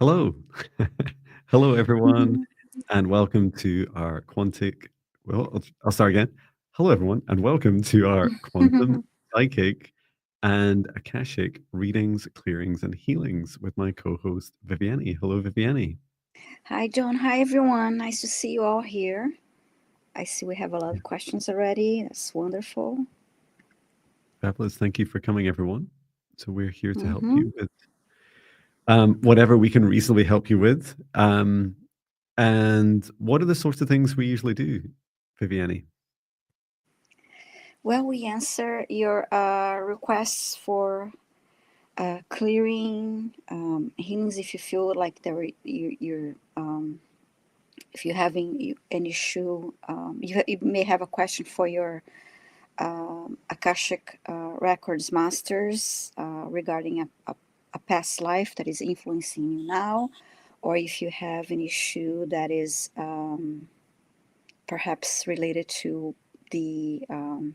Hello. Hello, everyone, Mhm. and welcome to our I'll start again. Hello, everyone, and welcome to our quantum, psychic, and Akashic readings, clearings, and healings with my co host, Viviane. Hello, Viviane. Hi, John. Hi, everyone. Nice to see you all here. I see we have a lot of questions already. That's wonderful. Fabulous. Thank you for coming, everyone. So, we're here to help Mm-hmm. you with whatever we can reasonably help you with. And what are the sorts of things we usually do, Viviane? Well, we answer your requests for clearing healings if you feel like you're if you're having an issue. You may have a question for your Akashic Records Masters regarding a past life that is influencing you now, or if you have an issue that is perhaps related to the um,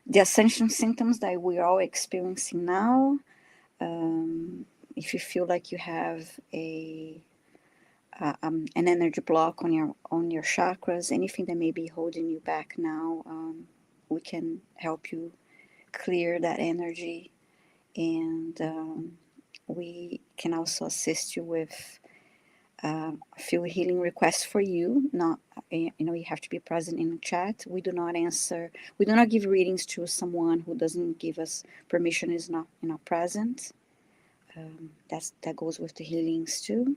the ascension symptoms that we're all experiencing now. If you feel like you have an energy block on your chakras, anything that may be holding you back now, we can help you clear that energy, and we can also assist you with a few healing requests for you. Not, you have to be present in the chat. We do not give readings to someone who doesn't give us permission, is not, present. That goes with the healings too.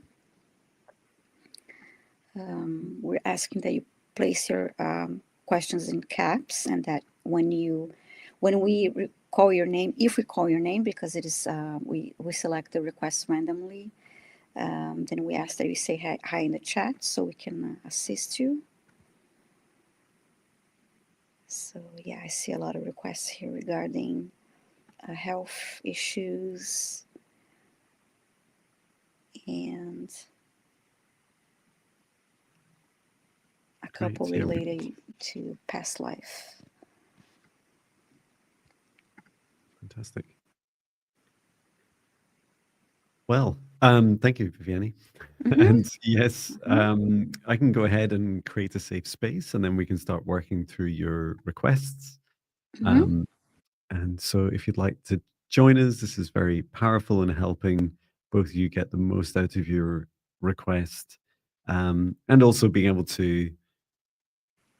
We're asking that you place your questions in caps, and that when we call your name, if we call your name, because it is we select the requests randomly, then we ask that you say hi in the chat so we can assist you. So yeah, I see a lot of requests here regarding health issues and a Great. couple Yeah, related to past life. fantastic. Well, thank you, Viviane. Mm-hmm, And yes, mm-hmm, I can go ahead and create a safe space, and then we can start working through your requests. mm-hmm. Um, and so, if you'd like to join us, this is very powerful in helping both of you get the most out of your request, and also being able to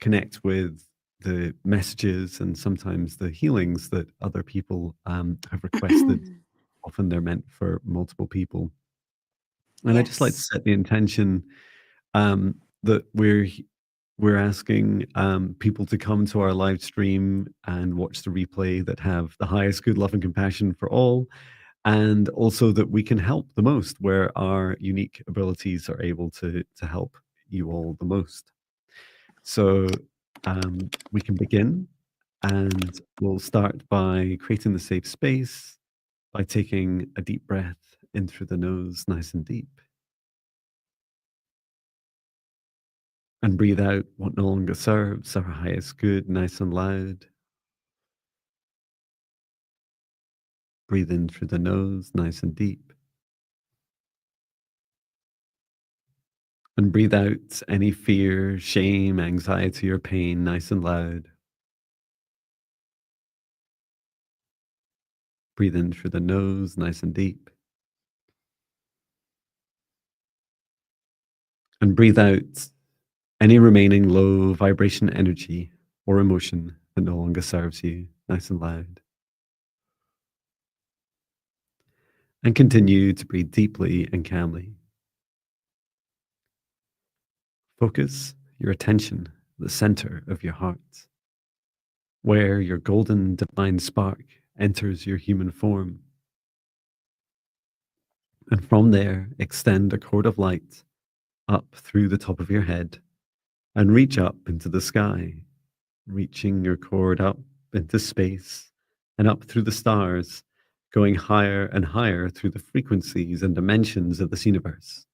connect with the messages and sometimes the healings that other people have requested. Often they're meant for multiple people. And I just like to Yes. set the intention that we're asking people to come to our live stream and watch the replay that have the highest good love and compassion for all, and also that we can help the most where our unique abilities are able to help you all the most. So we can begin, and we'll start by creating the safe space by taking a deep breath in through the nose, nice and deep. And breathe out what no longer serves our highest good, nice and loud. Breathe in through the nose, nice and deep. And breathe out any fear, shame, anxiety, or pain, nice and loud. Breathe in through the nose, nice and deep. And breathe out any remaining low vibration energy or emotion that no longer serves you, nice and loud. And continue to breathe deeply and calmly. Focus your attention at the center of your heart, where your golden divine spark enters your human form. And from there, extend a cord of light up through the top of your head and reach up into the sky, reaching your cord up into space and up through the stars, going higher and higher through the frequencies and dimensions of this universe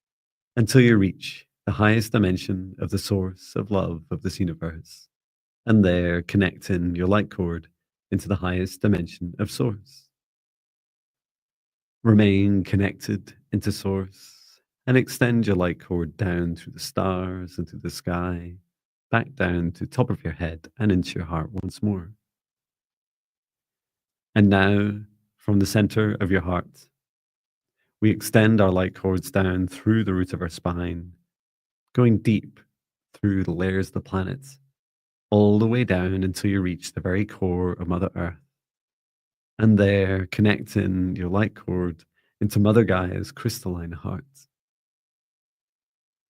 until you reach the highest dimension of the source of love of this universe. And there, connecting your light cord into the highest dimension of source. Remain connected into source and extend your light cord down through the stars, into the sky, back down to top of your head and into your heart once more. And now, from the center of your heart, we extend our light cords down through the root of our spine, going deep through the layers of the planets, all the way down until you reach the very core of Mother Earth. And there, connecting your light cord into Mother Gaia's crystalline heart.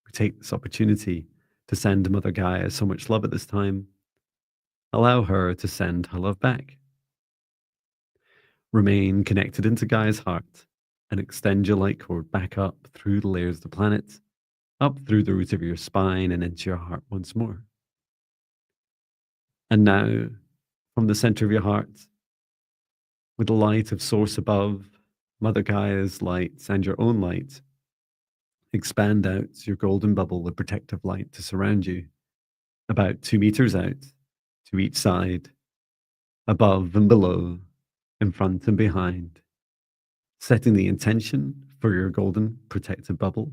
We take this opportunity to send Mother Gaia so much love at this time. Allow her to send her love back. Remain connected into Gaia's heart and extend your light cord back up through the layers of the planet, up through the root of your spine and into your heart once more. And now, from the center of your heart, with the light of Source above, Mother Gaia's light, and your own light, expand out your golden bubble of protective light to surround you, about 2 meters out, to each side, above and below, in front and behind, setting the intention for your golden protective bubble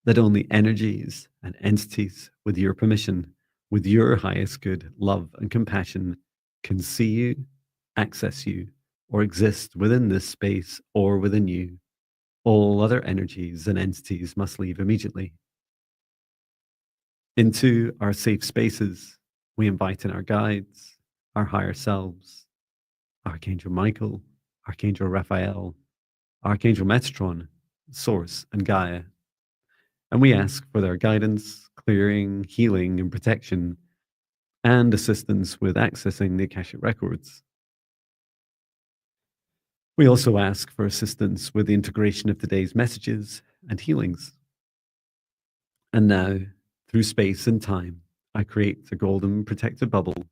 that only energies and entities with your permission, with your highest good, love, and compassion can see you, access you, or exist within this space or within you. All other energies and entities must leave immediately. Into our safe spaces, we invite in our guides, our higher selves, Archangel Michael, Archangel Raphael, Archangel Metatron, Source, and Gaia. And we ask for their guidance, clearing, healing, and protection, and assistance with accessing the Akashic records. We also ask for assistance with the integration of today's messages and healings. And now, through space and time, I create a golden protective bubble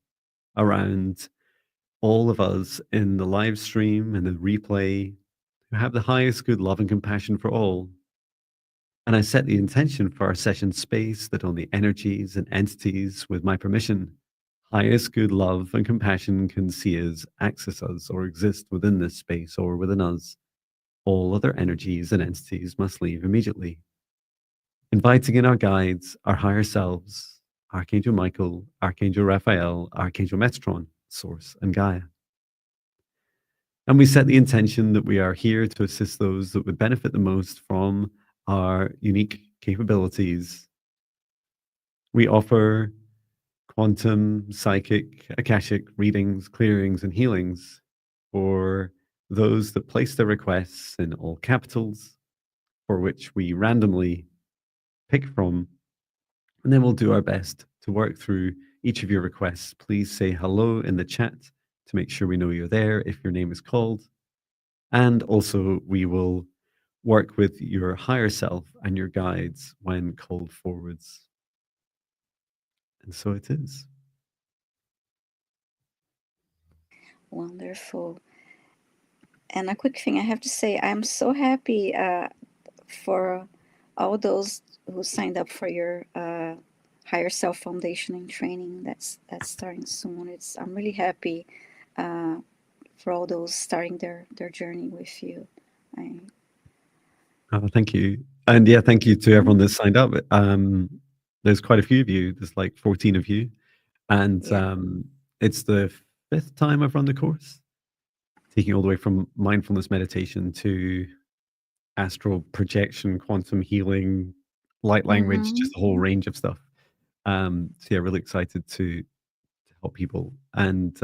around all of us in the live stream and the replay who have the highest good love and compassion for all. And I set the intention for our session space that only energies and entities with my permission, highest good love and compassion can see us, access us, or exist within this space or within us. All other energies and entities must leave immediately. Inviting in our guides, our higher selves, Archangel Michael, Archangel Raphael, Archangel Metatron, Source, and Gaia. And we set the intention that we are here to assist those that would benefit the most from our unique capabilities. We offer quantum, psychic, Akashic readings, clearings, and healings for those that place their requests in all capitals, for which we randomly pick from. And then we'll do our best to work through each of your requests. Please say hello in the chat to make sure we know you're there if your name is called. And also, we will work with your higher self and your guides when called forwards. And so it is. Wonderful. And a quick thing I have to say, I'm so happy for all those who signed up for your Higher Self Foundation and training that's starting soon. I'm really happy for all those starting their journey with you. Thank you. And yeah, thank you to everyone that signed up. There's quite a few of you. There's like 14 of you. And Yeah. it's the 5th time I've run the course, taking all the way from mindfulness meditation to astral projection, quantum healing, light language, Mm-hmm. just a whole range of stuff. So yeah, really excited to help people. And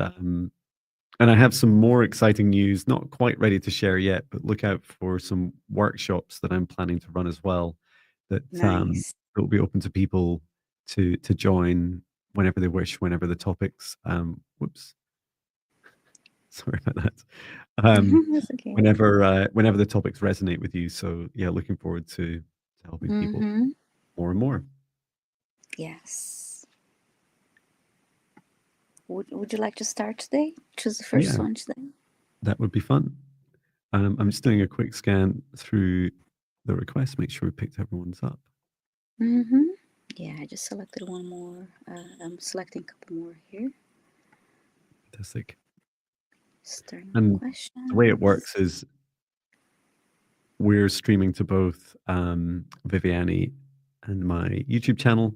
I have some more exciting news, not quite ready to share yet, but look out for some workshops that I'm planning to run as well that Nice. will be open to people to join whenever they wish, whenever the topics whoops, sorry about that. That's okay. Whenever the topics resonate with you. So yeah, looking forward to helping people Mm-hmm. more and more. Yes. Would you like to start today? Choose the first Yeah, one today. that would be fun. I'm just doing a quick scan through the requests, make sure we picked everyone's up. Mm-hmm. Yeah, I just selected one more. I'm selecting a couple more here. Fantastic. Starting And the way it questions. works is we're streaming to both Viviane and my YouTube channel.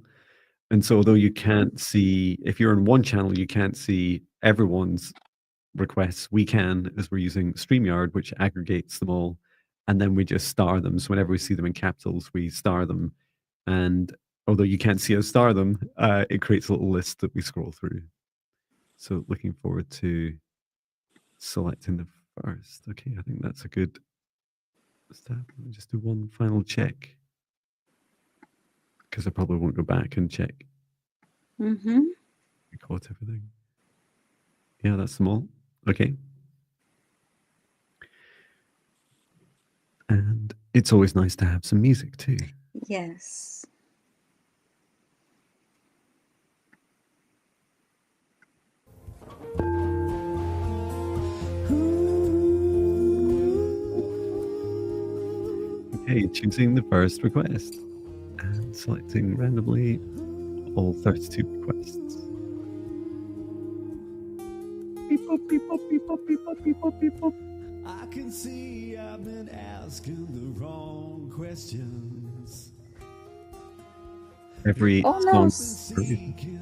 And so although you can't see, if you're on one channel, you can't see everyone's requests, we can, as we're using StreamYard, which aggregates them all. And then we just star them. So whenever we see them in capitals, we star them. And although you can't see us star them, it creates a little list that we scroll through. So looking forward to selecting the first. Okay, I think that's a good step. Let me just do one final check, because I probably won't go back and check. Mm-hmm. We caught everything. Yeah, that's them all. Okay. And it's always nice to have some music too. Yes. Okay, choosing the first request and selecting randomly all 32 requests. Beep, boop, beep, boop, beep, boop, beep, boop, beep, boop, beep, boop. I can see I've been asking the wrong questions. Every Oh no! song.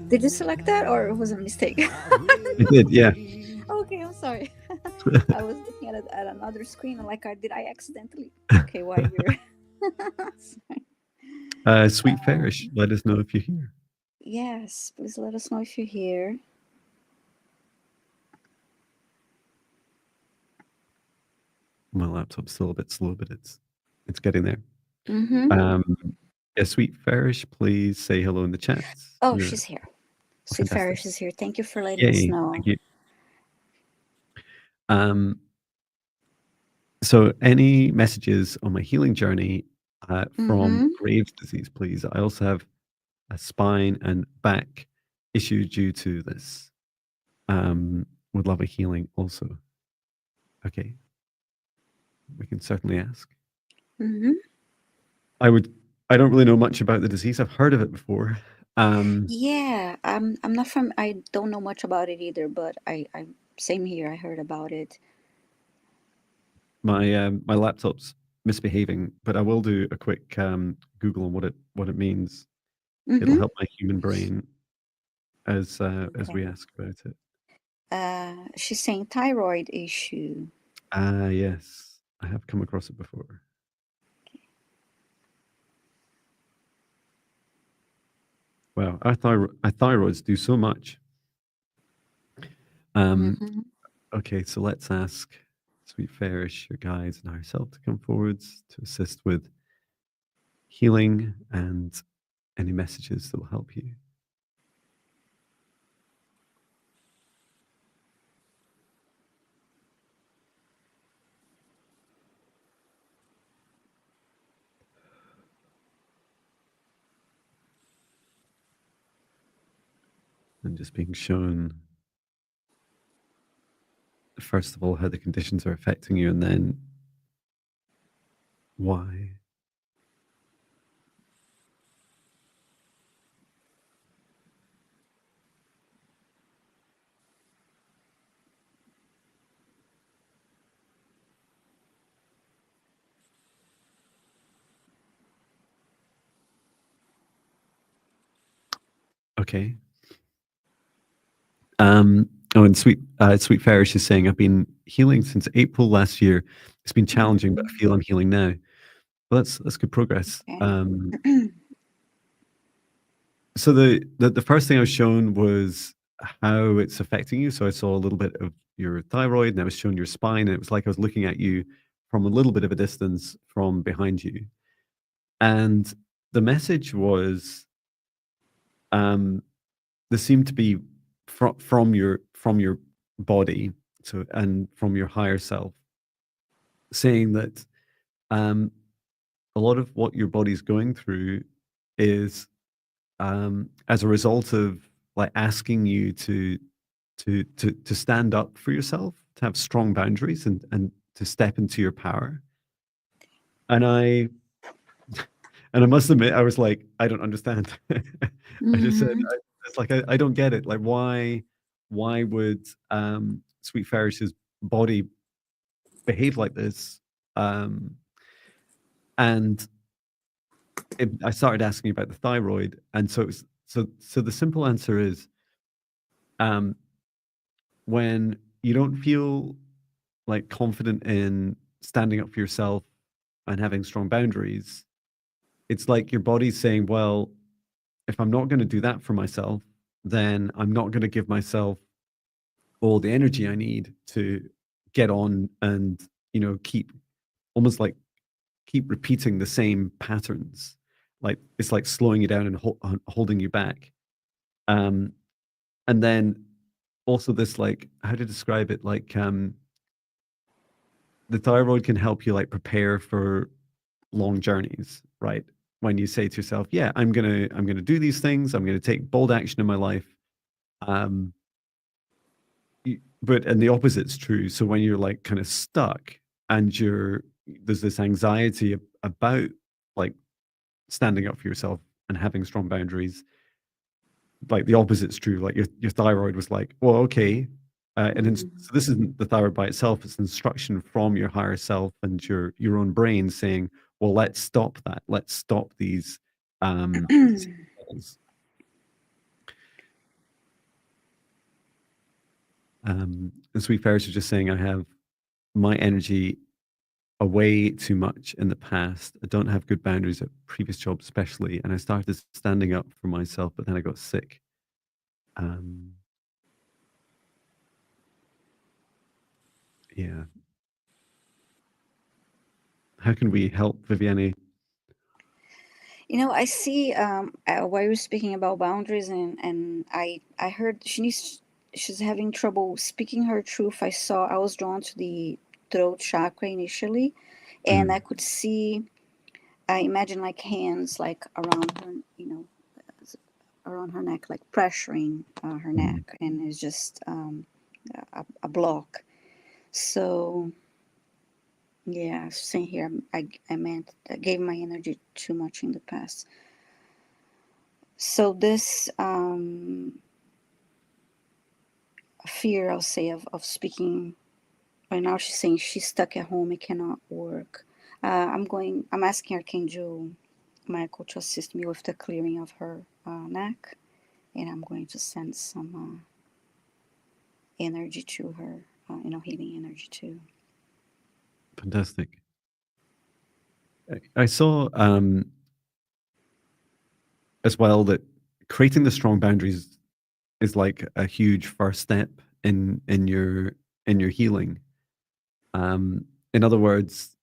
Did you select that, or it was a mistake? I did, yeah. Okay, I'm sorry. I was looking at it at another screen. I'm like, did I accidentally? Okay, why you're? Sweet Farish, let us know if you're here. Yes, please let us know if you're here. My laptop's still a bit slow, but it's getting there. Mm-hmm. Yeah, Sweet Farish, please say hello in the chat. Oh, she's here. Sweet fantastic. Farish is here. Thank you for letting us Yay, know. thank you. So any messages on my healing journey from Graves' disease, please? I also have a spine and back issue due to this. Would love a healing also. Okay. We can certainly ask. Mm-hmm. I don't really know much about the disease. I've heard of it before. Yeah, I'm not from. I don't know much about it either, but I same here. I heard about it. My laptop's misbehaving, but I will do a quick Google on what it means. It'll help my human brain as we ask about it. She's saying thyroid issue. Yes, I have come across it before. Wow, our thyroids do so much. Okay, so let's ask Sweet Farish, your guides, and herself to come forwards to assist with healing and any messages that will help you. And just being shown, first of all, how the conditions are affecting you, and then why. Okay. And Sweet Farish is saying, I've been healing since April last year. It's been challenging, but I feel I'm healing now. Well, that's good progress. Okay. So the first thing I was shown was how it's affecting you. So I saw a little bit of your thyroid, and I was shown your spine, and it was like I was looking at you from a little bit of a distance from behind you. And the message was, there seemed to be from your body, so, and from your higher self, saying that a lot of what your body's going through is as a result of like asking you to stand up for yourself, to have strong boundaries, and to step into your power. And I must admit, I was like, I don't understand. I just said, it's like I don't get it. Like, why would Sweet Farish's body behave like this? And I started asking about the thyroid, and so the simple answer is, when you don't feel like confident in standing up for yourself and having strong boundaries, it's like your body's saying, well, if I'm not going to do that for myself, then I'm not going to give myself all the energy I need to get on and, keep almost like keep repeating the same patterns. Like it's like slowing you down and holding you back. And then also this, like, how to describe it, like, the thyroid can help you like prepare for long journeys, right? When you say to yourself, yeah, I'm gonna do these things, I'm gonna take bold action in my life. um but and the opposite's true. So when you're like kind of stuck and there's this anxiety about like standing up for yourself and having strong boundaries, like the opposite's true. Like your thyroid was like, well, okay. So this isn't the thyroid by itself, it's instruction from your higher self and your own brain saying, well, let's stop that, let's stop these cycles. And Sweet Ferris is just saying, I have my energy away too much in the past. I don't have good boundaries at previous jobs, especially. And I started standing up for myself, but then I got sick. Yeah. How can we help, Viviane? I see while you're speaking about boundaries, and I heard she's having trouble speaking her truth. I was drawn to the throat chakra initially, and I could see, I imagine like hands like around her, around her neck, like pressuring her neck, and it's just a block. So yeah, same here. I meant I gave my energy too much in the past. So this fear, I'll say, of speaking. Right now, she's saying she's stuck at home. It cannot work. I'm asking Archangel Michael to assist me with the clearing of her neck, and I'm going to send some energy to her. Healing energy too. Fantastic. I saw as well that creating the strong boundaries is like a huge first step in your healing. In other words,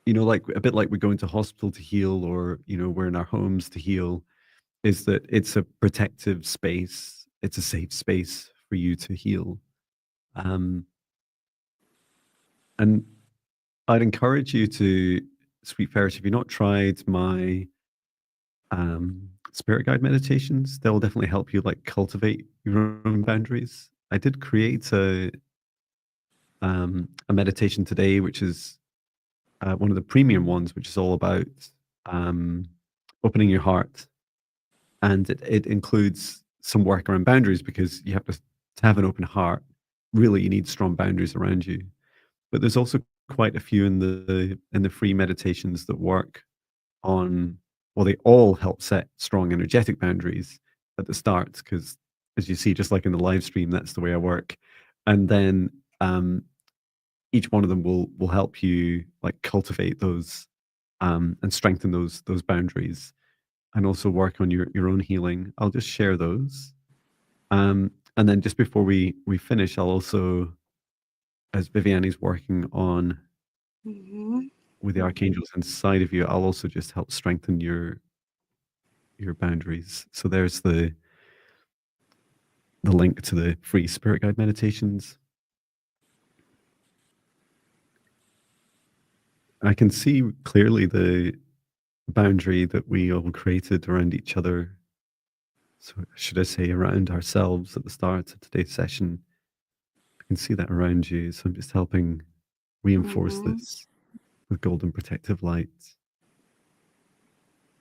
like a bit like we go into hospital to heal, or we're in our homes to heal, is that it's a protective space, it's a safe space for you to heal. And I'd encourage you to, Sweet Ferris, if you've not tried my spirit guide meditations, they'll definitely help you like cultivate your own boundaries. I did create a meditation today, which is one of the premium ones, which is all about opening your heart, and it includes some work around boundaries, because you have to have an open heart. Really, you need strong boundaries around you. But there's also quite a few in the free meditations that work on, well, they all help set strong energetic boundaries at the start, because as you see, just like in the live stream, that's the way I work. And then each one of them will help you like cultivate those and strengthen those boundaries, and also work on your own healing. I'll just share those. And then just before we finish, I'll also, as Viviane's working on with the archangels inside of you, I'll also just help strengthen your boundaries. So there's the link to the free spirit guide meditations. I can see clearly the boundary that we all created around each other. So should I say around ourselves at the start of today's session? I can see that around you. So I'm just helping reinforce this with golden protective light.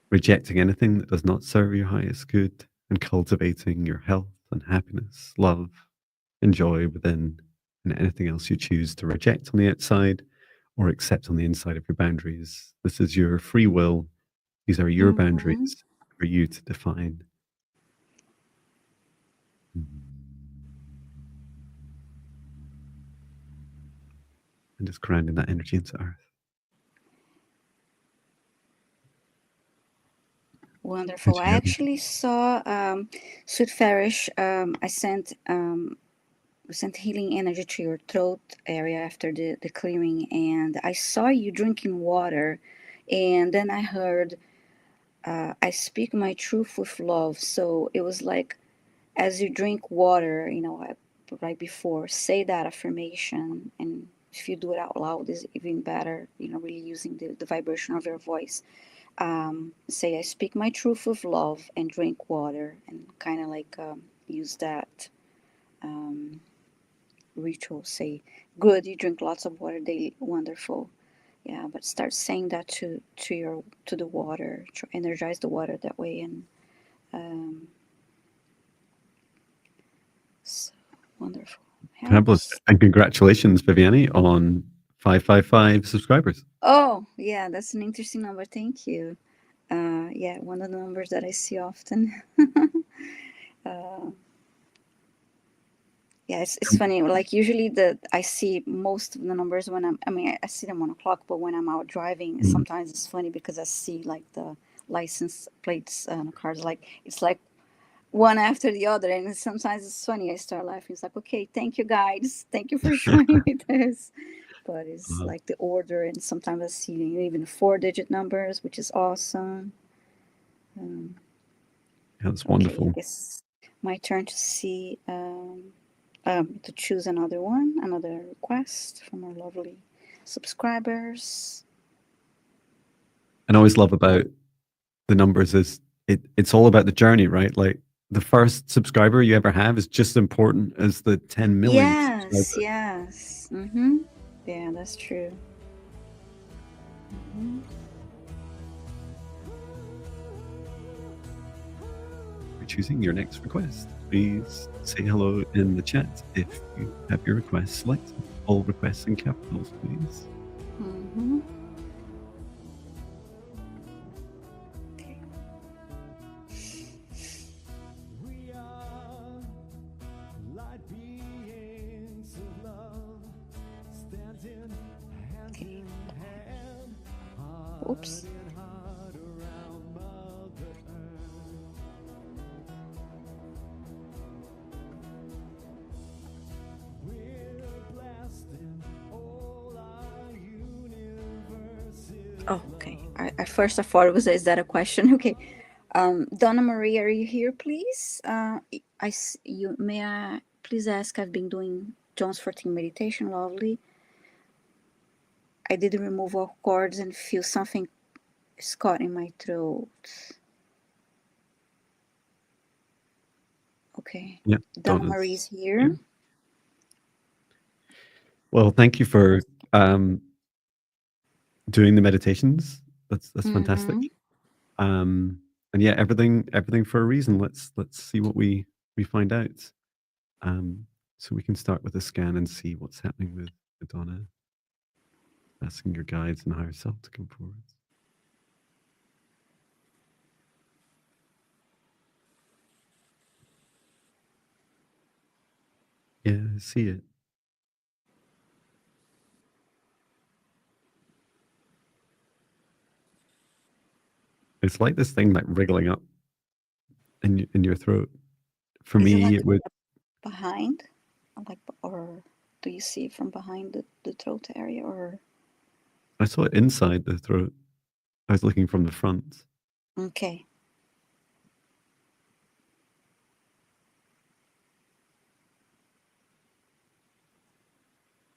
Rejecting anything that does not serve your highest good, and cultivating your health and happiness, love, and joy within, and anything else you choose to reject on the outside or accept on the inside of your boundaries. This is your free will. These are your boundaries for you to define. And just grounding that energy into earth. Wonderful. I actually saw Sweet Farish. I sent healing energy to your throat area after the clearing, and I saw you drinking water, and then I heard, I speak my truth with love. So it was like, as you drink water, right before, say that affirmation, and if you do it out loud, is even better. Really using the vibration of your voice. Say, I speak my truth with love, and drink water, and kind of like use that ritual. Say, good, you drink lots of water daily, wonderful. Yeah, but start saying that to the water, to energize the water that way, and um, so wonderful. Fabulous. Helps. And congratulations, Viviane, on 555 subscribers. Oh, yeah, that's an interesting number. Thank you. Yeah, one of the numbers that I see often. uh, yeah, it's funny. Like usually I see most of the numbers when I see them on a clock, but when I'm out driving, sometimes it's funny because I see like the license plates on the cars, like it's like one after the other, and sometimes it's funny. I start laughing. It's like, okay, thank you guys, thank you for showing me this. But it's like the order, and sometimes I see even 4-digit numbers, which is awesome. That's Okay, I wonderful. guess my turn to see to choose another one, another request from our lovely subscribers. And I always love about the numbers is it's all about the journey, right? Like the first subscriber you ever have is just as important as the 10 millionth Yes, subscriber. yes. Yeah, that's true. For choosing your next request, please say hello in the chat if you have your request selected. All requests in capitals, please. Okay. We are light beings of love, standing hand in hand, Oops. heart in heart around Mother Earth. We're blasting all our universes. Oh, okay. At first I thought it was, is that a question? Okay. Donna Marie, are you here, please? You may I please ask? I've been doing Jones 14 meditation, lovely. I did remove all cords and feel something is caught in my throat. Okay. Yeah, Donna Donna's Marie's here. here. Well, thank you for doing the meditations. That's fantastic. And yeah, everything for a reason. Let's see what we find out. So we can start with a scan and see what's happening with Donna. Asking your guides and higher self to come forward. Yeah, I see it. It's like this thing like wriggling up in your throat. For Is it me, like it would. behind? Like, or do you see it from behind the throat area, or? I saw it inside the throat. I was looking from the front. Okay.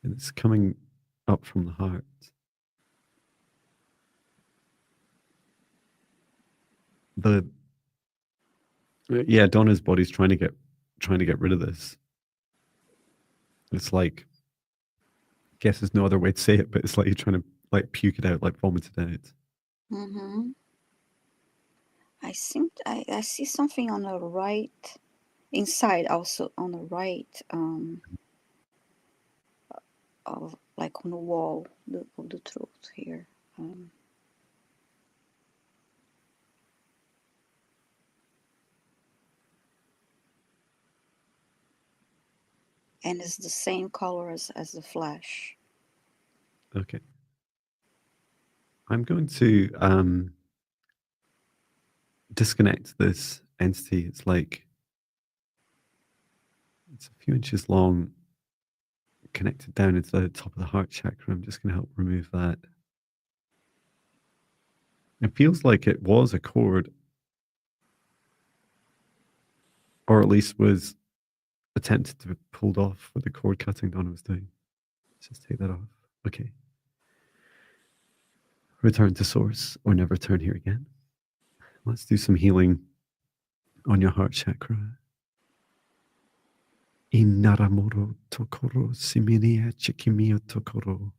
And it's coming up from the heart. Yeah, Donna's body's trying to get rid of this. It's like, I guess there's no other way to say it, but it's like you're trying to like puke it out, like vomit it out. I see something on the right inside, also on the right of like on the wall of the throat here. And it's the same color as the flash. Okay. I'm going to disconnect this entity. It's like it's a few inches long, connected down into the top of the heart chakra. I'm just going to help remove that. It feels like it was a cord, or at least was attempted to be pulled off with the cord cutting Donna was doing. Let's just take that off. Okay. Return to source or never turn here again. Let's do some healing on your heart chakra. Inaramoro tokoro siminia chikimio tokoro.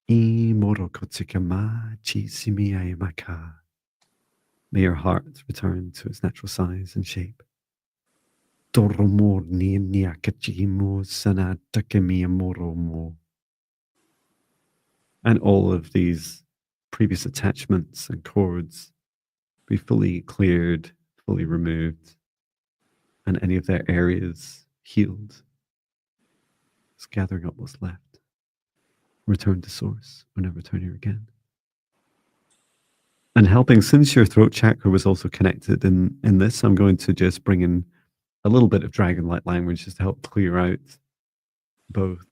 Imoro kotsikama chi simia maka. May your heart return to its natural size and shape. Toromor ni niakachimo sanatakemia moromo. And all of these previous attachments and cords be fully cleared, fully removed, and any of their areas healed. It's gathering up what's left. Return to source or never return here again. And helping, since your throat chakra was also connected in this, I'm going to just bring in a little bit of dragon-like language just to help clear out both.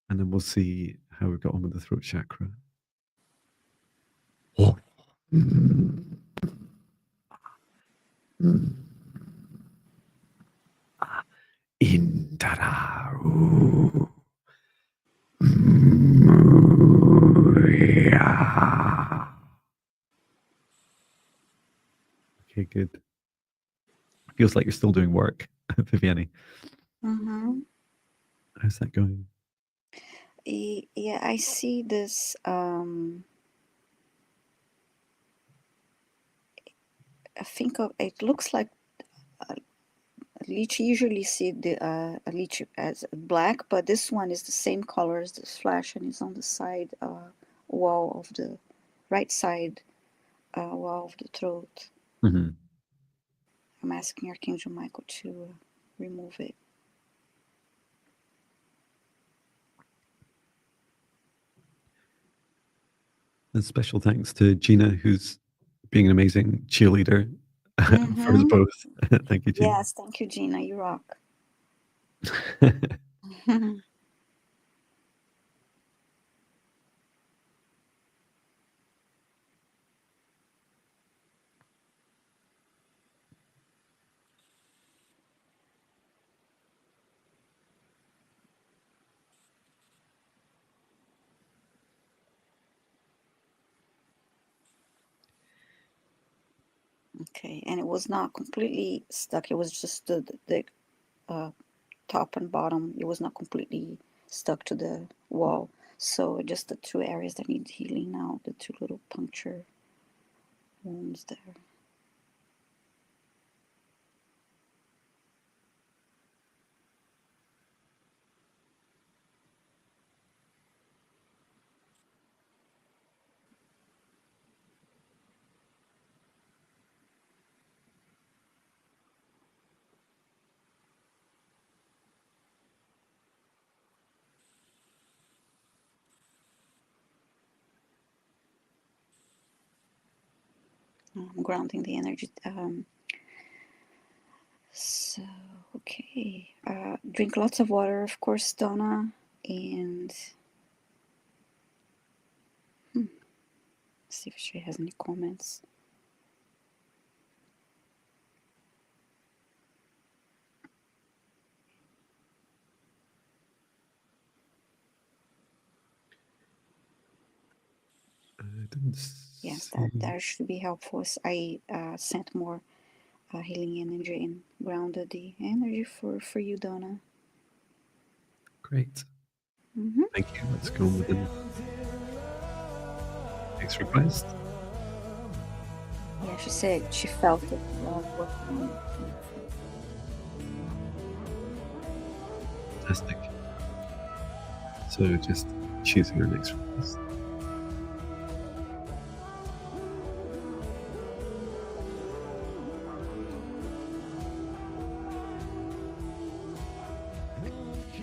And then we'll see how we've got on with the throat chakra. Intararu. Okay, good. Feels like you're still doing work, Viviane. Mm-hmm. How's that going? Yeah, I see this. I think it looks like a leech. You usually see a leech as black, but this one is the same color as this flash, and it's on the side wall of the right side wall of the throat. Mm-hmm. I'm asking Archangel Michael to remove it. And special thanks to Gina, who's being an amazing cheerleader for us both. Thank you, Gina. Yes, thank you, Gina. You rock. Okay, and it was not completely stuck. It was just the top and bottom. It was not completely stuck to the wall. So just the two areas that need healing now, the two little puncture wounds there. I'm grounding the energy. So, okay. Drink lots of water, of course, Donna. And see if she has any comments. Yes, that should be helpful. I sent more healing energy and grounded the energy for you, Donna. Great. Thank you. Let's go with the next request. Yeah, she said she felt it working on it. Fantastic. So just choosing our next request.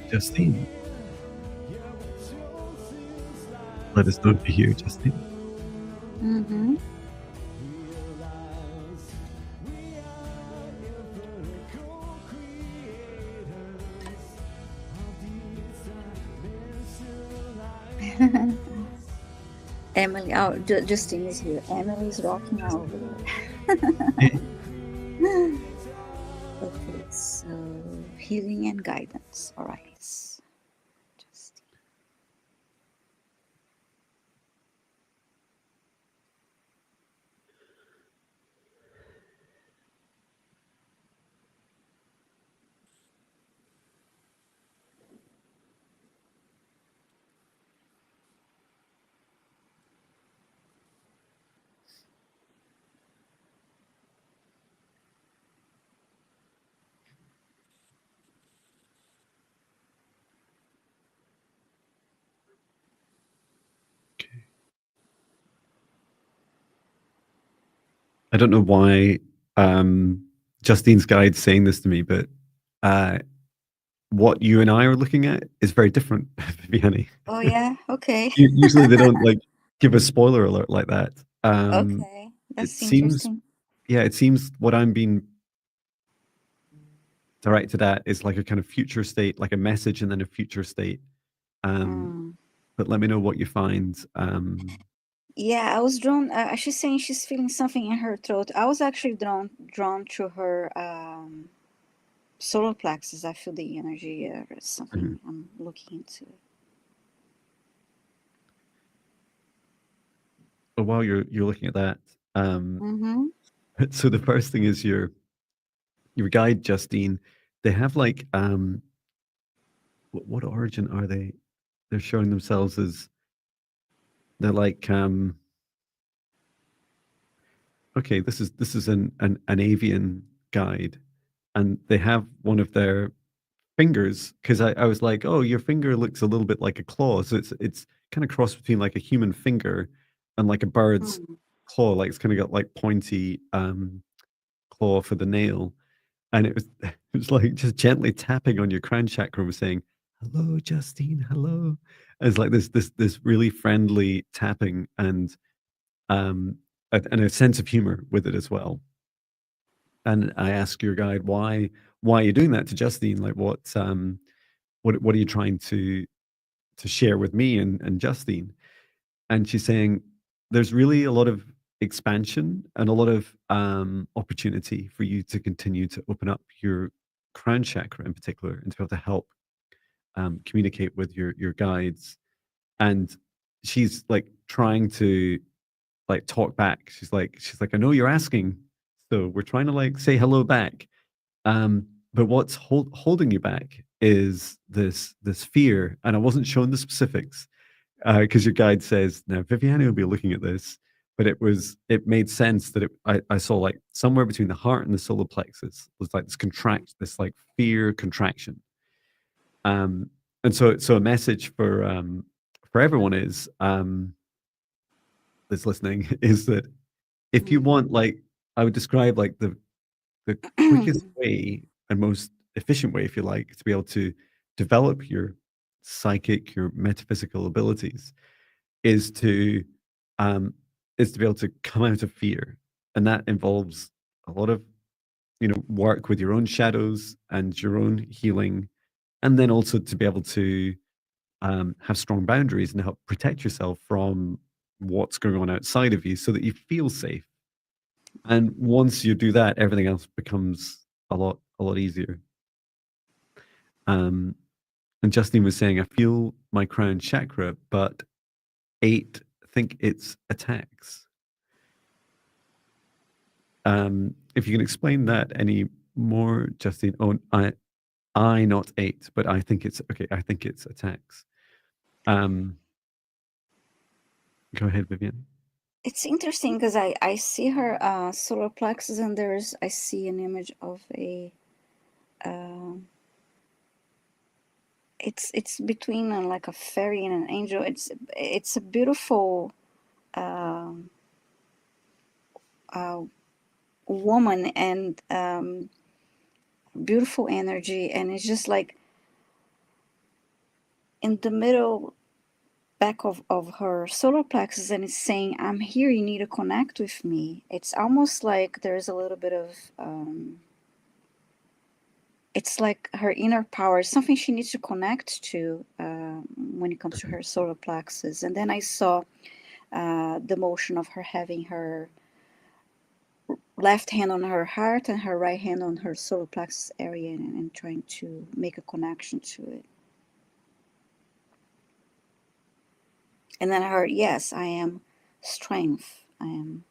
Justine, let us know if you're here, Justine. Mm-hmm. Emily, oh, Justine is here. Emily's rocking out over there. Okay, so healing and guidance. All right. Justine. I don't know why Justine's guide's saying this to me, but what you and I are looking at is very different, Viviane. Oh yeah. Okay. Usually they don't like give a spoiler alert like that. Okay, It that's seems, interesting. yeah, it seems what I'm being directed at is like a kind of future state, like a message and then a future state. But let me know what you find. Yeah, I was drawn. She's saying she's feeling something in her throat. I was actually drawn to her solar plexus. I feel the energy. It's something I'm looking into. But while you're looking at that, so the first thing is your guide, Justine. They have like what origin are they? They're showing themselves as they're like okay, this is an avian guide, and they have one of their fingers, because I was like, oh, your finger looks a little bit like a claw, so it's kind of cross between like a human finger and like a bird's claw, like it's kind of got like pointy claw for the nail, and it was like just gently tapping on your crown chakra, was saying, "Hello, Justine, hello." And it's like this really friendly tapping, and a sense of humor with it as well. And I ask your guide, why are you doing that to Justine? Like, what are you trying to share with me and Justine? And she's saying there's really a lot of expansion and a lot of opportunity for you to continue to open up your crown chakra in particular, and to be able to help communicate with your guides. And she's like trying to like talk back. She's like, I know you're asking, so we're trying to like say hello back. But what's holding you back is this fear, and I wasn't shown the specifics because your guide says now Viviane will be looking at this, but it made sense that I saw like somewhere between the heart and the solar plexus was like this like fear contraction. And so a message for everyone is that's listening is that if you want, like, I would describe like the quickest way and most efficient way, if you like, to be able to develop your psychic, your metaphysical abilities is to be able to come out of fear. And that involves a lot of, work with your own shadows and your own healing, and then also to be able to have strong boundaries and help protect yourself from what's going on outside of you so that you feel safe. And once you do that, everything else becomes a lot easier. And Justine was saying, I feel my crown chakra, but 8 think it's attacks. If you can explain that any more, Justine. Oh, I not 8, but I think it's okay. I think it's attacks. Go ahead, Viviane. It's interesting because I see her solar plexus, and I see an image of a it's between like a fairy and an angel. It's a beautiful uh, woman, and beautiful energy, and it's just like in the middle back of her solar plexus, and it's saying, I'm here, you need to connect with me. It's almost like there's a little bit of it's like her inner power, something she needs to connect to when it comes to her solar plexus. And then I saw the motion of her having her left hand on her heart and her right hand on her solar plexus area, and trying to make a connection to it. And then I heard, yes, I am strength. I am.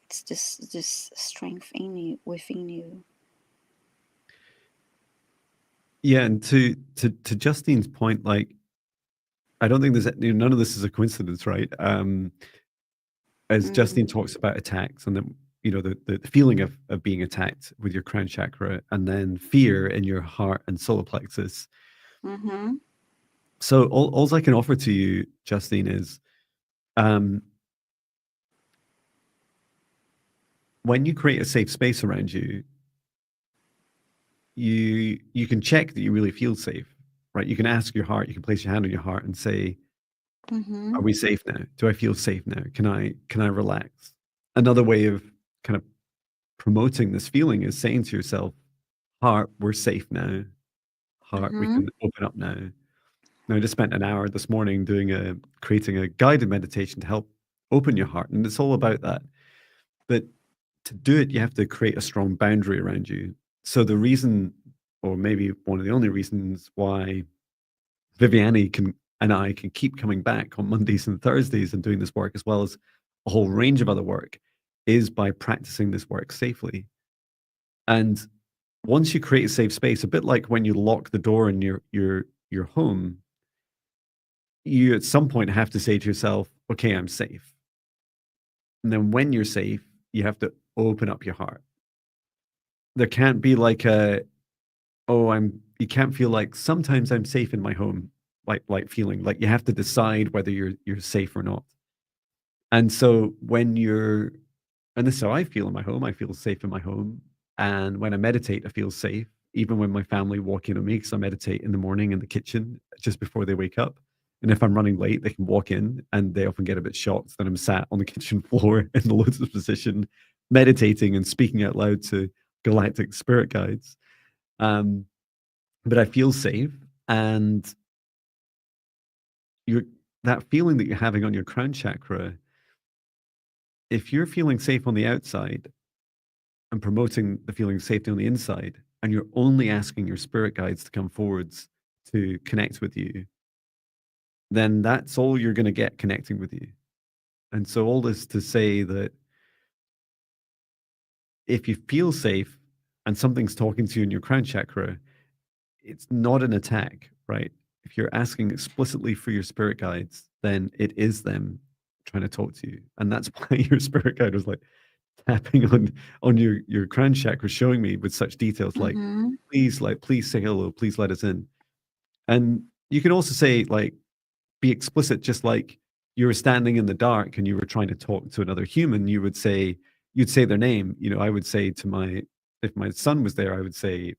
It's this strength in you, within you. Yeah, and to Justine's point, like I don't think there's none of this is a coincidence, right? As Justine talks about attacks, and then the feeling of being attacked with your crown chakra, and then fear in your heart and solar plexus. Mm-hmm. So all I can offer to you, Justine, is when you create a safe space around you, you can check that you really feel safe, right? You can ask your heart, you can place your hand on your heart and say, Mm-hmm. are we safe now? Do I feel safe now? Can I relax? Another way of kind of promoting this feeling is saying to yourself, heart, we're safe now. Heart, we Mm-hmm. can open up now. Now, I just spent an hour this morning creating a guided meditation to help open your heart. And it's all about that. But to do it, you have to create a strong boundary around you. So the reason, or maybe one of the only reasons why Viviane and I can keep coming back on Mondays and Thursdays and doing this work, as well as a whole range of other work, is by practicing this work safely. And once you create a safe space, a bit like when you lock the door in your home, you at some point have to say to yourself, okay, I'm safe. And then when you're safe, you have to open up your heart. There can't be like you can't feel like sometimes I'm safe in my home, like feeling like you have to decide whether you're safe or not. And so and this is how I feel in my home, I feel safe in my home. And when I meditate, I feel safe, even when my family walk in on me, because I meditate in the morning in the kitchen just before they wake up. And if I'm running late, they can walk in and they often get a bit shocked that I'm sat on the kitchen floor in the lotus position, meditating and speaking out loud to galactic spirit guides. Um, but I feel safe, and you're that feeling that you're having on your crown chakra, if you're feeling safe on the outside and promoting the feeling of safety on the inside, and you're only asking your spirit guides to come forwards to connect with you, then that's all you're going to get connecting with you. And so all this to say that if you feel safe and something's talking to you in your crown chakra, it's not an attack, right? If you're asking explicitly for your spirit guides, then it is them trying to talk to you. And that's why your spirit guide was like tapping on your crown chakra, showing me with such details like, Mm-hmm. please say hello, please let us in. And you can also say, like, be explicit, just like you were standing in the dark and you were trying to talk to another human, you'd say their name. I would say if my son was there, I would say,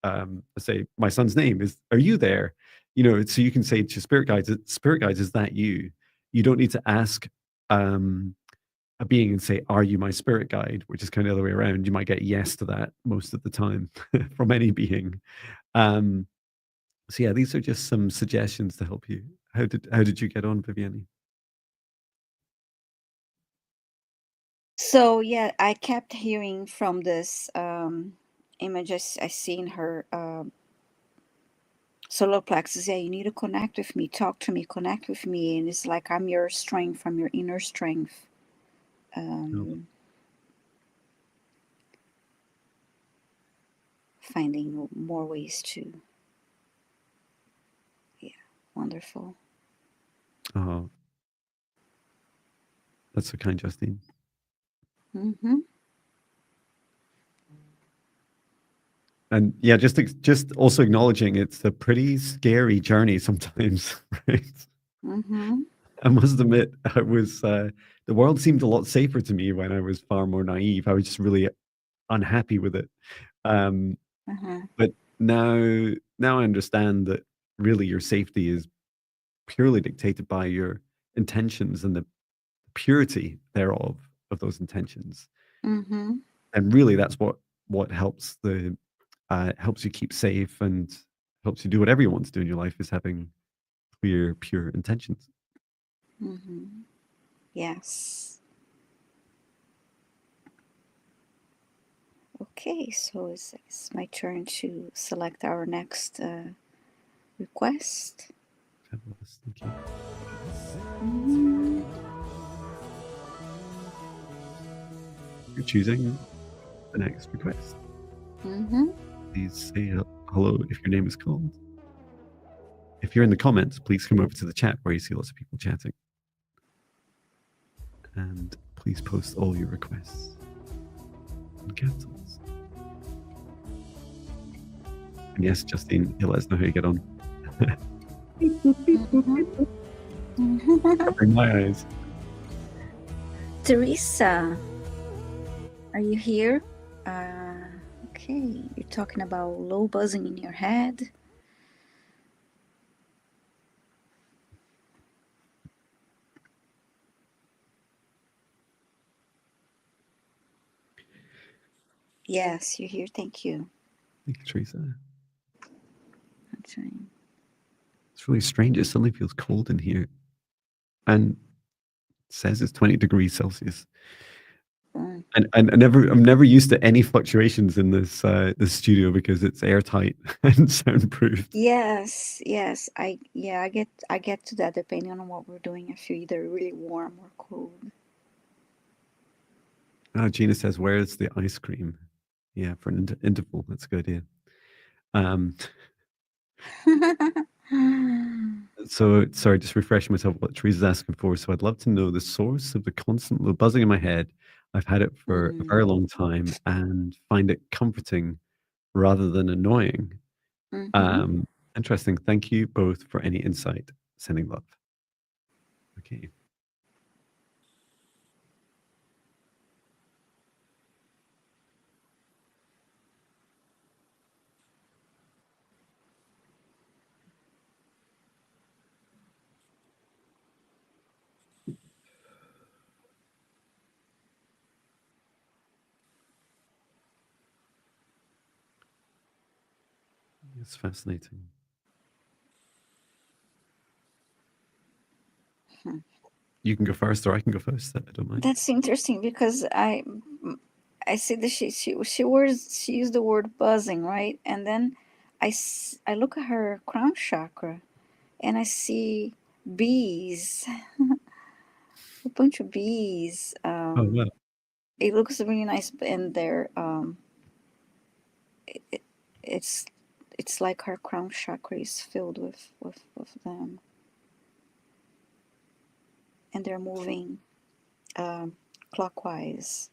my son's name is, are you there? So you can say to spirit guides, is that you? You don't need to ask a being and say, are you my spirit guide? Which is kind of the other way around. You might get yes to that most of the time from any being. Um, so yeah, these are just some suggestions to help you. How did you get on, Viviane? So yeah, I kept hearing from this image I see in her solar plexus. Yeah, you need to connect with me, talk to me, connect with me, and it's like I'm your strength, from your inner strength. No. Finding more ways to, yeah, wonderful. Oh, that's so kind, Justine. Mm-hmm. And yeah, just also acknowledging it's a pretty scary journey sometimes, right? Mm-hmm. I must admit, I was the world seemed a lot safer to me when I was far more naive. I was just really unhappy with it. Um, Uh-huh. but now I understand that really your safety is purely dictated by your intentions and the purity thereof of those intentions. Mm-hmm. And really, that's what helps helps you keep safe and helps you do whatever you want to do in your life is having clear, pure intentions. Mm-hmm. Yes. Okay, so it's my turn to select our next request. Fabulous. Thank you. Mm-hmm. You're choosing the next request. Mm-hmm. Please say hello if your name is called. If you're in the comments, please come over to the chat where you see lots of people chatting. And please post all your requests in capitals. And yes, Justine, you'll let us know how you get on. Covering my eyes. Teresa, are you here? Okay, you're talking about low buzzing in your head. Yes, you're here. Thank you. Thank you, Teresa. I'm trying. It's really strange. It suddenly feels cold in here. And it says it's 20 degrees Celsius. And I'm never used to any fluctuations in this studio because it's airtight and soundproof. Yes, I get to that depending on what we're doing. I feel either really warm or cold. Gina says, "Where's the ice cream?" Yeah, for an interval. That's a good idea. So sorry, just refreshing myself what Teresa's asking for. So I'd love to know the source of the constant low buzzing in my head. I've had it for a very long time and find it comforting rather than annoying. Interesting. Thank you both for any insight. Sending love. Okay. It's fascinating. You can go first, or I can go first. I don't mind. That's interesting because I see that she used the word buzzing, right? And then I look at her crown chakra and I see bees, a bunch of bees. Oh wow! It looks really nice, and they're it, it's it's like her crown chakra is filled with them, and they're moving clockwise.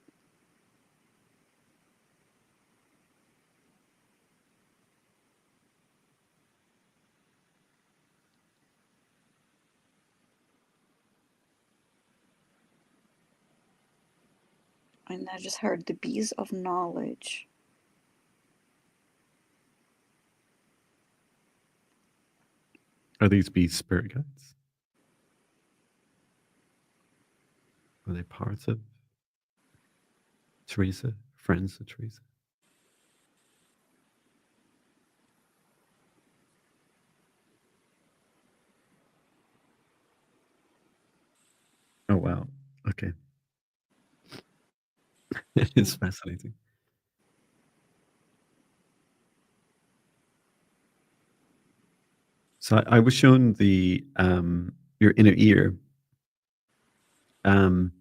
And I just heard the bees of knowledge. Are these bees spirit guides? Are they part of Teresa? Friends of Teresa? Oh wow! Okay, it's fascinating. So I was shown the your inner ear, and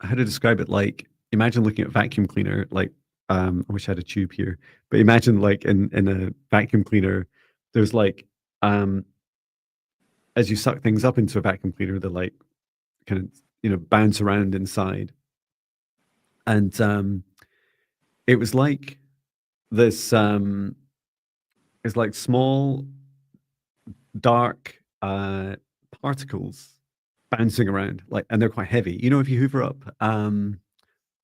how to describe it? Like imagine looking at a vacuum cleaner. Like I wish I had a tube here, but imagine like in a vacuum cleaner, there's like as you suck things up into a vacuum cleaner, they like kind of bounce around inside, and it was like this. It's like small, dark particles bouncing around, like, and they're quite heavy. You know, if you hoover up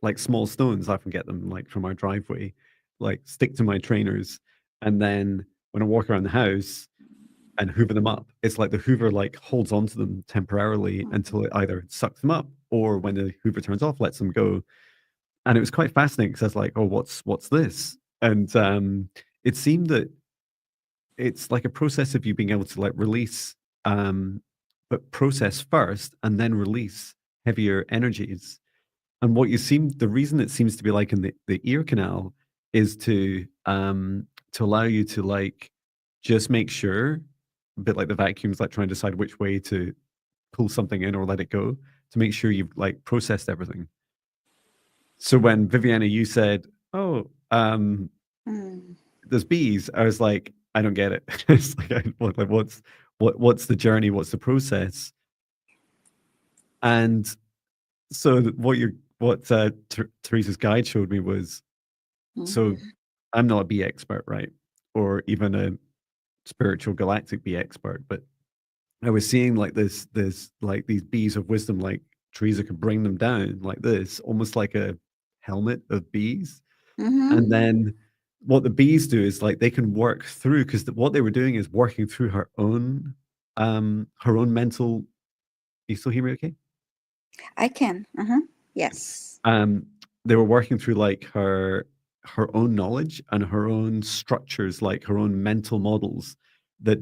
like small stones, I often get them like from our driveway, like stick to my trainers, and then when I walk around the house and hoover them up, it's like the hoover like holds onto them temporarily until it either sucks them up or when the hoover turns off, lets them go. And it was quite fascinating because I was like, oh, what's this? And it seemed that it's like a process of you being able to like release, but process first and then release heavier energies. And what you seem, the reason it seems to be like in the ear canal is to allow you to like just make sure, a bit like the vacuums, like trying to decide which way to pull something in or let it go, to make sure you've like processed everything. So when Viviana, you said, "Oh, there's bees," I was like, "I don't get it." It's like, what's the journey? What's the process? And so what Teresa's guide showed me was, so I'm not a bee expert, right? Or even a spiritual galactic bee expert, but I was seeing like this like these bees of wisdom, like Teresa could bring them down like this, almost like a helmet of bees. And then what the bees do is like they can work through, because what they were doing is working through her own mental. You still hear me okay? I can. Yes. They were working through like her own knowledge and her own structures, like her own mental models that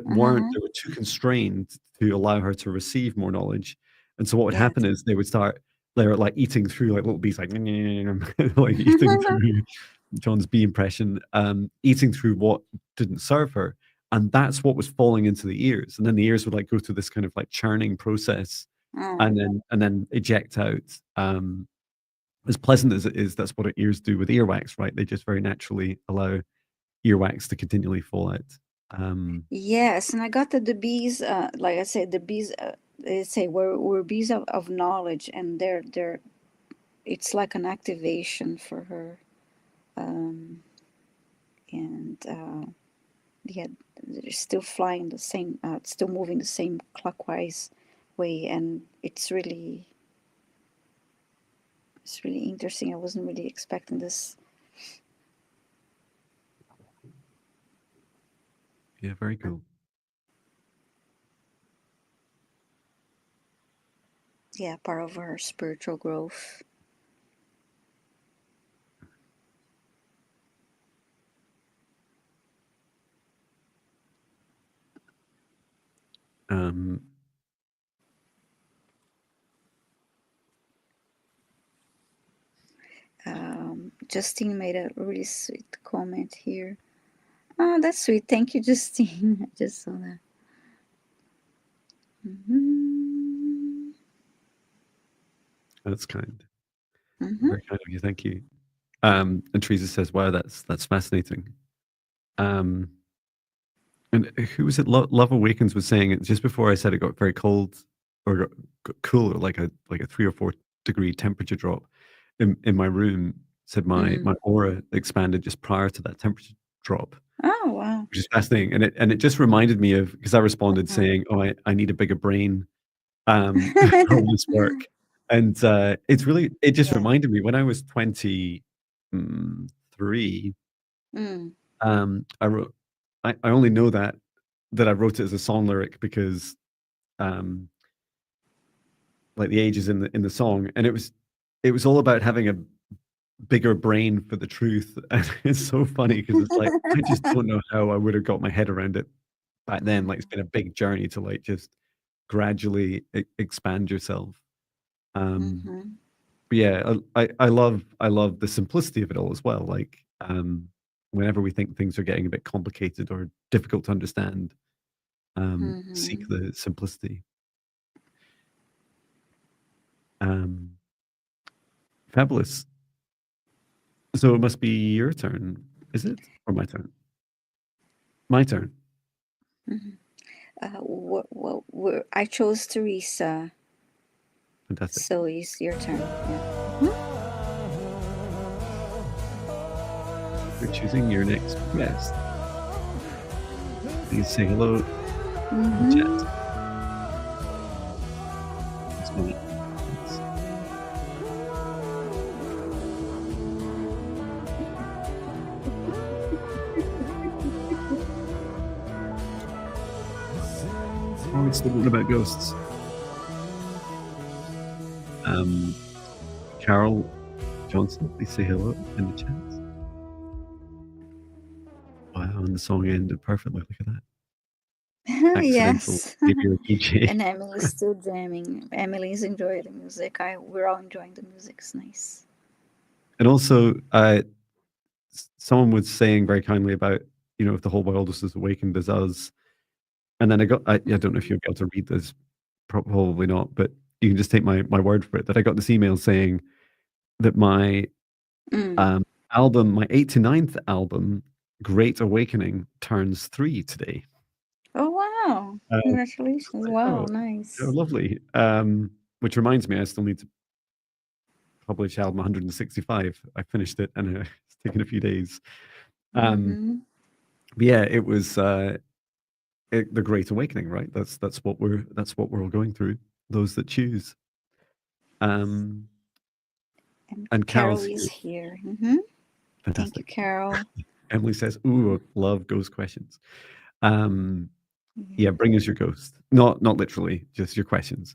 weren't, they were too constrained to allow her to receive more knowledge. And so what would Yes. happen is they were like eating through, like little bees, like like eating through John's bee impression, eating through what didn't serve her. And that's what was falling into the ears. And then the ears would like go through this kind of like churning process and then eject out. As pleasant as it is, that's what our ears do with earwax, right? They just very naturally allow earwax to continually fall out. Yes, and I got that the bees, like I said, the bees, they say we're bees of knowledge, and they're it's like an activation for her, and yeah, they're still flying the same, still moving the same clockwise way, and it's really interesting. I wasn't really expecting this. Yeah, very cool. Yeah, part of her spiritual growth. Justine made a really sweet comment here. Oh, that's sweet. Thank you, Justine. I just saw that. That's kind. Very kind of you. Thank you. And Teresa says, "Wow, that's fascinating." And who was it? Love Awakens was saying it just before I said it got very cold or got cooler, like a 3 or 4 degree temperature drop in my room. Said my aura expanded just prior to that temperature drop, Oh, wow. which is fascinating. And it just reminded me of, because I responded saying, "Oh, I need a bigger brain for all this work." And it just Yeah. reminded me when I was 23. I wrote. I only know that I wrote it as a song lyric because, like the age is in the song, and it was all about having a bigger brain for the truth. And it's so funny because it's like I just don't know how I would have got my head around it back then. Like it's been a big journey to like just gradually expand yourself. But yeah, I love the simplicity of it all as well. Like whenever we think things are getting a bit complicated or difficult to understand, seek the simplicity. Fabulous. So it must be your turn, is it? Or my turn? My turn. Well, I chose Teresa, Fantastic. so it's your turn. Yeah. for choosing your next guest. Please say hello in the chat. Mm-hmm. It's me. Oh, it's the one about ghosts. Carol Johnson, please say hello in the chat. Wow, and the song ended perfectly. Look at that. Accidental Yes. radio DJ. And Emily's still jamming. Emily's enjoying the music. We're all enjoying the music. It's nice. And also, someone was saying very kindly about, if the whole world was as awakened as us. And then I don't know if you'll be able to read this, probably not, but you can just take my word for it, that I got this email saying that my album, my 8th to 9th album, Great Awakening, turns 3 today. Oh, wow. Congratulations. Wow, nice. Oh, lovely. Which reminds me, I still need to publish album 165. I finished it and it's taken a few days. But yeah, it was the Great Awakening, right? That's what we're all going through. Those that choose. And Carol is here. Fantastic. Thank you, Carol. Emily says, "Ooh, love ghost questions." Yeah, bring us your ghost. Not literally, just your questions.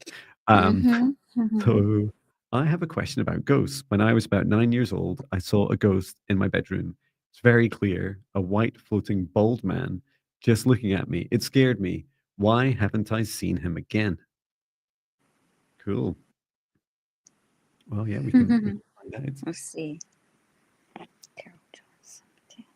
So I have a question about ghosts. When I was about 9 years old, I saw a ghost in my bedroom. It's very clear, a white floating bald man just looking at me. It scared me. Why haven't I seen him again? Cool. Well, yeah, we can find out. Let's see. Carol Johnson. Okay.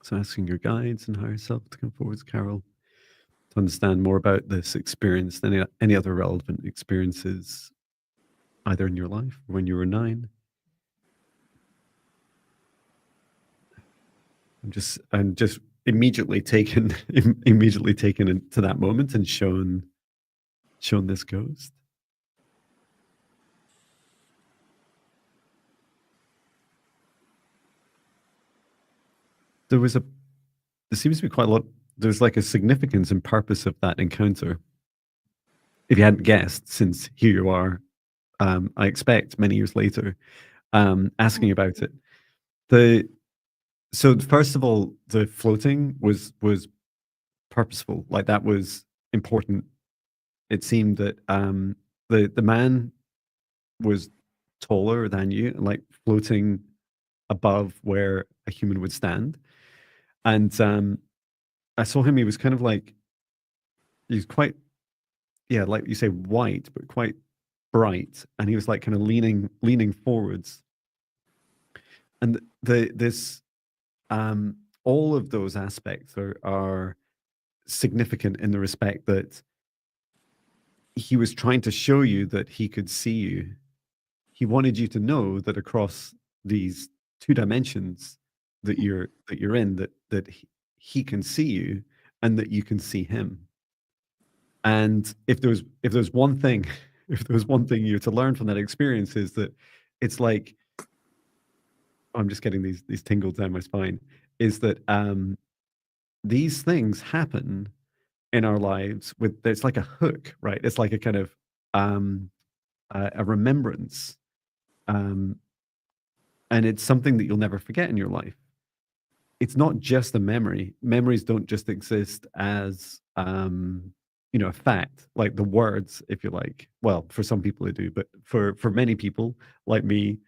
So asking your guides and higher self to come forward, Carol, to understand more about this experience than any other relevant experiences, either in your life or when you were 9. I'm just immediately taken into that moment and shown this ghost. There seems to be quite a lot. There's like a significance and purpose of that encounter. If you hadn't guessed, since here you are, I expect many years later, asking about it. So first of all, the floating was purposeful. Like, that was important. It seemed that the man was taller than you, like floating above where a human would stand. And I saw him. He was kind of like, he's quite, yeah, like you say, white, but quite bright. And he was like kind of leaning forwards. And this all of those aspects are significant in the respect that he was trying to show you that he could see you. He wanted you to know that across these 2 dimensions that you're in, that he can see you and that you can see him. And if there's one thing, you're to learn from that experience, is that it's like, I'm just getting these tingles down my spine, is that these things happen in our lives it's like a hook, right? It's like a kind of a remembrance, and it's something that you'll never forget in your life. It's not just a memory. Memories don't just exist as a fact, like the words, if you like. Well, for some people they do, but for many people like me,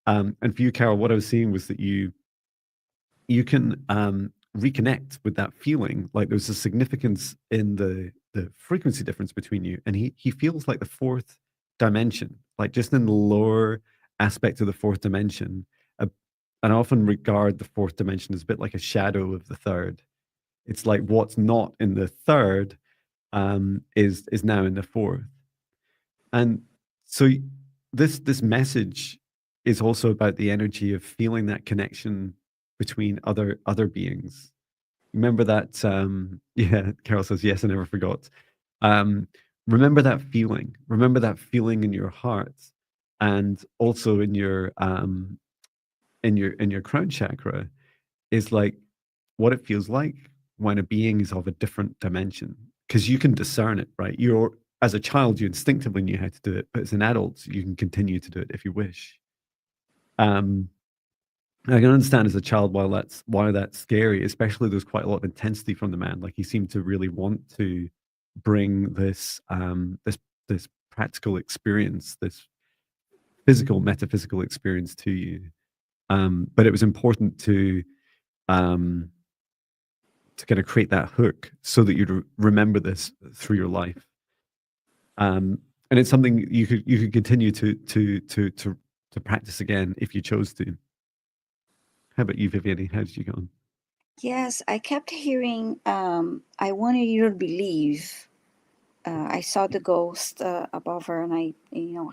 and for you, Carol, what I was seeing was that you can reconnect with that feeling. Like, there's a significance in the frequency difference between you, and he feels like the 4th dimension, like just in the lower aspect of the 4th dimension. And I often regard the 4th dimension as a bit like a shadow of the 3rd. It's like what's not in the 3rd is now in the 4th. And so this message is also about the energy of feeling that connection between other beings. Remember that, yeah, Carol says, yes, I never forgot. Remember that feeling. Remember that feeling in your heart and also in your crown chakra is like what it feels like when a being is of a different dimension, because you can discern it, right? You're as a child, you instinctively knew how to do it, but as an adult, you can continue to do it if you wish. I can understand as a child why that's scary, especially there's quite a lot of intensity from the man. Like he seemed to really want to bring this this practical experience, this physical, metaphysical experience to you. But it was important um, to kind of create that hook so that you'd remember this through your life. And it's something you could continue to practice again if you chose to. How about you, Viviane? How did you go on? Yes, I kept hearing, I wanted you to believe. I saw the ghost above her, and I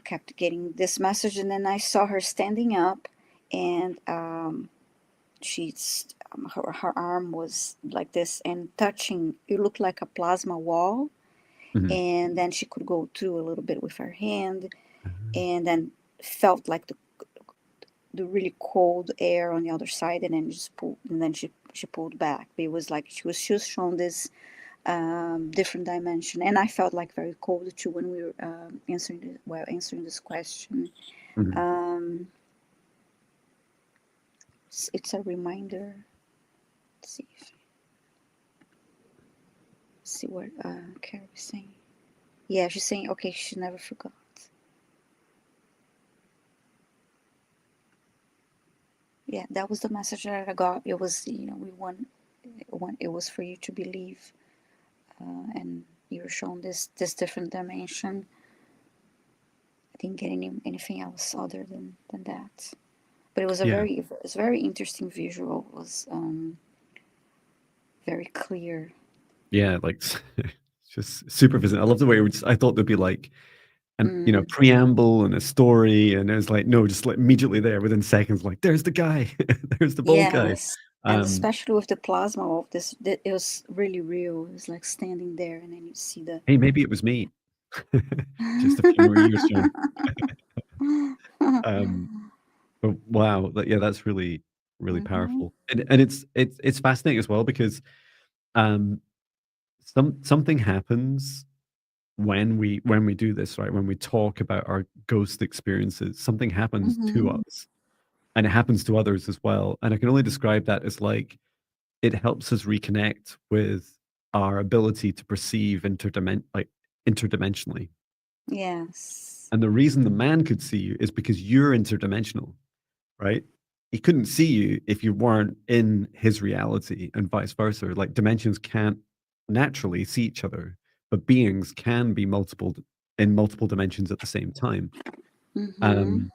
kept getting this message, and then I saw her standing up, and she's her arm was like this and touching. It looked like a plasma wall, Mhm. and then she could go through a little bit with her hand, and then felt like the really cold air on the other side, and then just pulled, and then she pulled back. It was like she was shown this different dimension, and I felt like very cold too when we were answering this question. Mhm. Um, it's a reminder. Let's see what Carrie's saying. Yeah, she's saying okay. She never forgot. Yeah, that was the message that I got. It was we want it was for you to believe, and you were shown this different dimension. I didn't get anything else other than that. But it was Yeah, it's very interesting visual. It was very clear. yeah, like just super visit. I love the way it would, I thought there'd be like an Mm, preamble and a story, and it was like no, just like immediately there within seconds, like there's the guy, there's the bald guy. yes, and especially with the plasma of this, it was really real. It was like standing there, and then you see the. Hey, maybe it was me. Just a few more years, John. Um, but wow, yeah, that's really really Mm-hmm. powerful, and it's fascinating as well because um, something happens when we do this, right? When we talk about our ghost experiences, something happens to Mm-hmm. us, and it happens to others as well. And I can only describe that as like it helps us reconnect with our ability to perceive interdimensionally. Yes. And the reason the man could see you is because you're interdimensional, right? He couldn't see you if you weren't in his reality, and vice versa. Like dimensions can't naturally see each other, but beings can be in multiple dimensions at the same time. Mm-hmm. Um,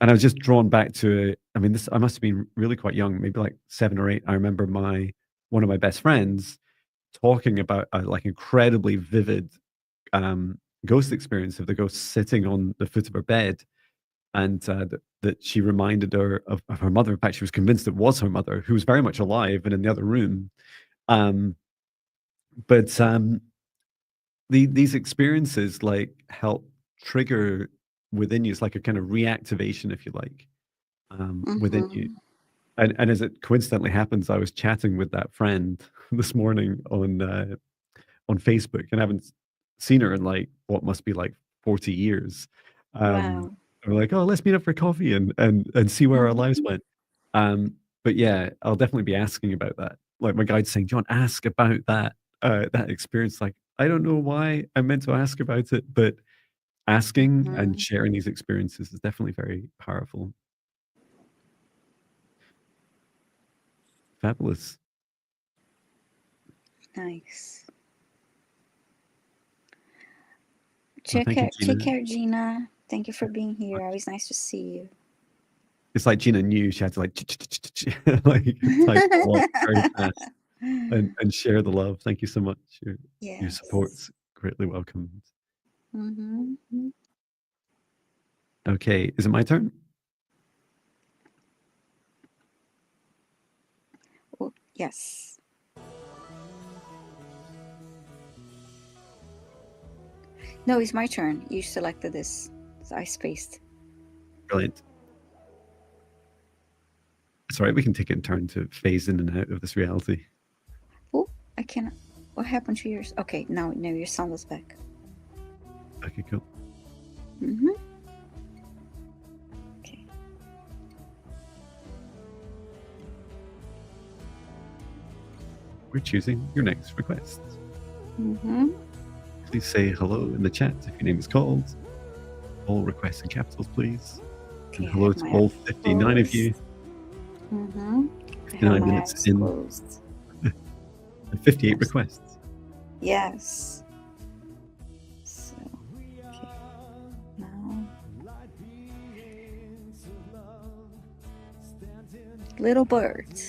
and I was just drawn back to, I mean, I must have been really quite young, maybe like 7 or 8. I remember one of my best friends talking about a like incredibly vivid um, ghost experience of the ghost sitting on the foot of her bed, and that she reminded her of her mother. In fact, she was convinced it was her mother, who was very much alive and in the other room. Um, but these experiences like help trigger within you. It's like a kind of reactivation, if you like, within you. Mm-hmm. And as it coincidentally happens, I was chatting with that friend this morning on Facebook, and I haven't seen her in like what must be like 40 years. Wow. And we're like, oh, let's meet up for coffee and see where our lives Mm-hmm. went. But yeah, I'll definitely be asking about that. Like my guide's saying, John, ask about that experience. Like, I don't know why I meant to ask about it, but asking and Mm-hmm. sharing these experiences is definitely very powerful. Fabulous. Nice. Well, thank you, Take Gina. care, Gina. Thank you for being here. Always nice to see It's like Gina knew she had to like like type a lot very fast you. and share the love. Thank you so much. Your Yes. support's greatly welcomed. Mm-hmm. Okay, is it my turn? Oh, yes. No, it's my turn. You selected this. So I spaced. Brilliant. It's all right. We can take it in turn to phase in and out of this reality. Oh, I cannot. What happened to yours? Okay, now your sound was back. Okay, cool. Mm-hmm. Okay. We're choosing your next request. Mm-hmm. Please say hello in the chat if your name is called. All requests in capitals, please. Okay, And hello to all 59 of you. Mm-hmm. 59 minutes in. Closed. And 58 requests. Yes. So, okay. Now, little bird,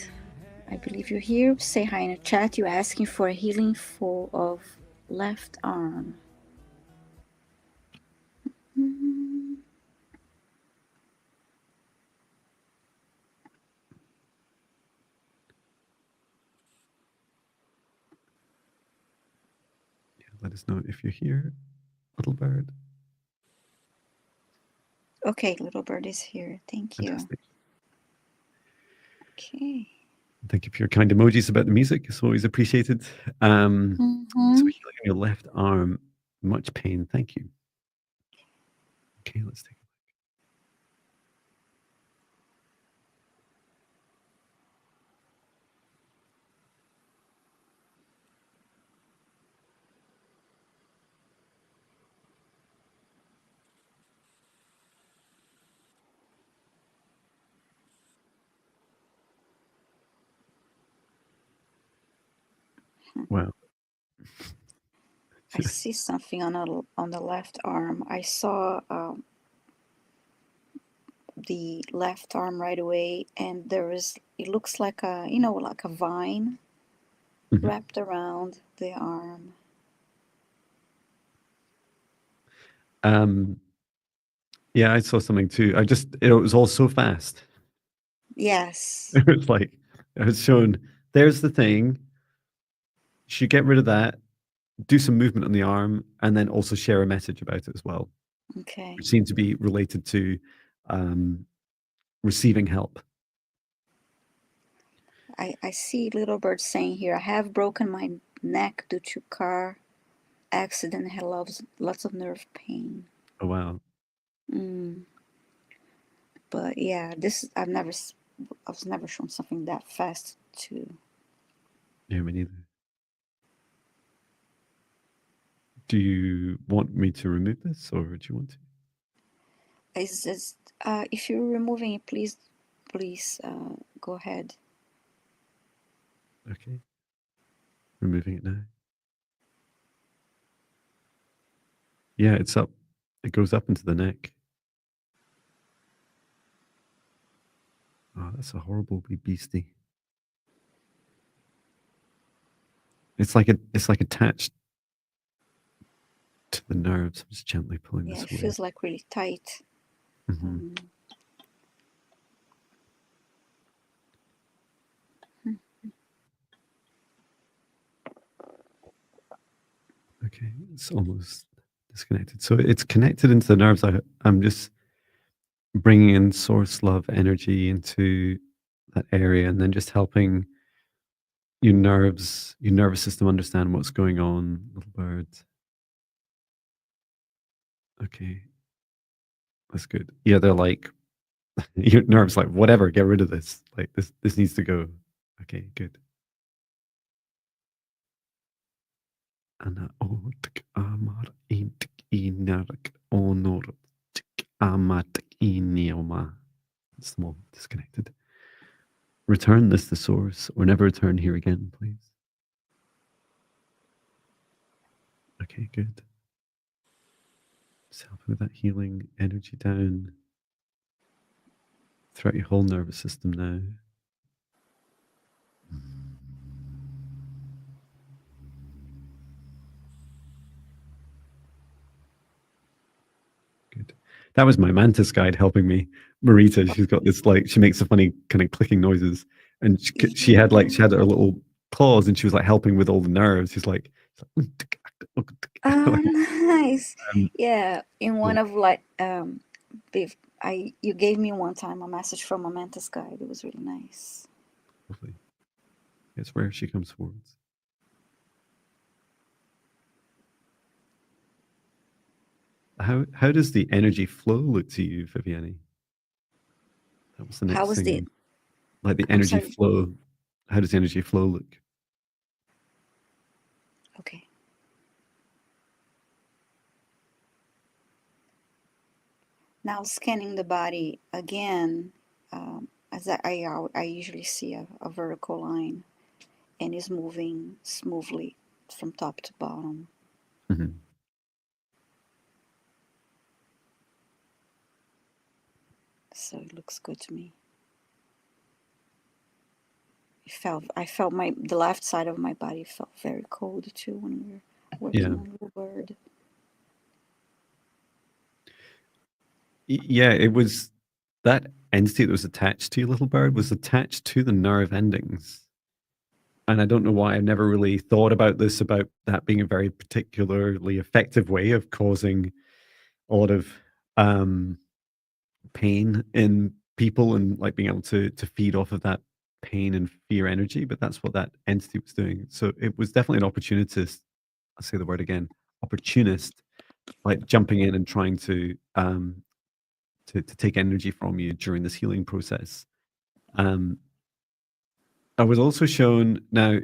I believe you're here. Say hi in the chat. You're asking for a healing of left arm. Mm-hmm. Yeah, let us know if you're here, little bird. Okay, little bird is here. Thank you. Fantastic. Okay. Thank you for your kind emojis about the music. It's always appreciated. So healing on your left arm, much pain. Thank you. Okay, let's take a Wow. I see something on the left arm. I saw the left arm right away, and it looks like like a vine wrapped around the arm. Yeah, I saw something too. It was all so fast. Yes. It was like, I was shown, there's the thing. You should get rid of that, do some movement on the arm, and then also share a message about it as well. Okay. Which seemed to be related to receiving help. I see little bird saying here, I have broken my neck due to car accident and had lots of nerve pain. Oh, wow. But yeah, I was never shown something that fast too. Yeah, me neither. Do you want me to remove this, or do you want to? It's just, if you're removing it, please go ahead. Okay. Removing it now. Yeah, it's up. It goes up into the neck. Oh, that's a horrible beastie. It's like attached to the nerves. I'm just gently pulling this away. It feels like really tight. Okay, it's almost disconnected. So it's connected into the nerves. I'm just bringing in source love energy into that area, and then just helping your nerves, your nervous system understand what's going on, little bird. Okay, that's good. Yeah, they're like, your nerves like, whatever, get rid of this. Like this needs to go. Okay, good. Ana otik amar intik inarak onor tik amat inioma. Small disconnected. Return this to source, or never return here again, please. Okay, good. Just help with that healing energy down throughout your whole nervous system now. Good. That was my mantis guide helping me. Marita, she's got this, like, she makes a funny kind of clicking noises, and she had her little claws, and she was like helping with all the nerves. She's like oh, nice. Yeah, in one of You gave me one time a message from a mantis guide. It was really nice. Lovely. It's where she comes forwards. How does the energy flow look to you, Viviane? That was the How next was thing. the? Like the I'm energy sorry. flow. How does the energy flow look? Okay. Now scanning the body again, as I usually see a vertical line, and is moving smoothly from top to bottom. Mm-hmm. So it looks good to me. I felt the left side of my body felt very cold too when we were working on the bird. Yeah, it was that entity that was attached to your little bird was attached to the nerve endings. And I don't know why I've never really thought about this, about that being a very particularly effective way of causing a lot of pain in people and like being able to feed off of that pain and fear energy. But that's what that entity was doing. So it was definitely an opportunist. I'll say the word again, opportunist, like jumping in and trying to take energy from you during this healing process. I was also shown, now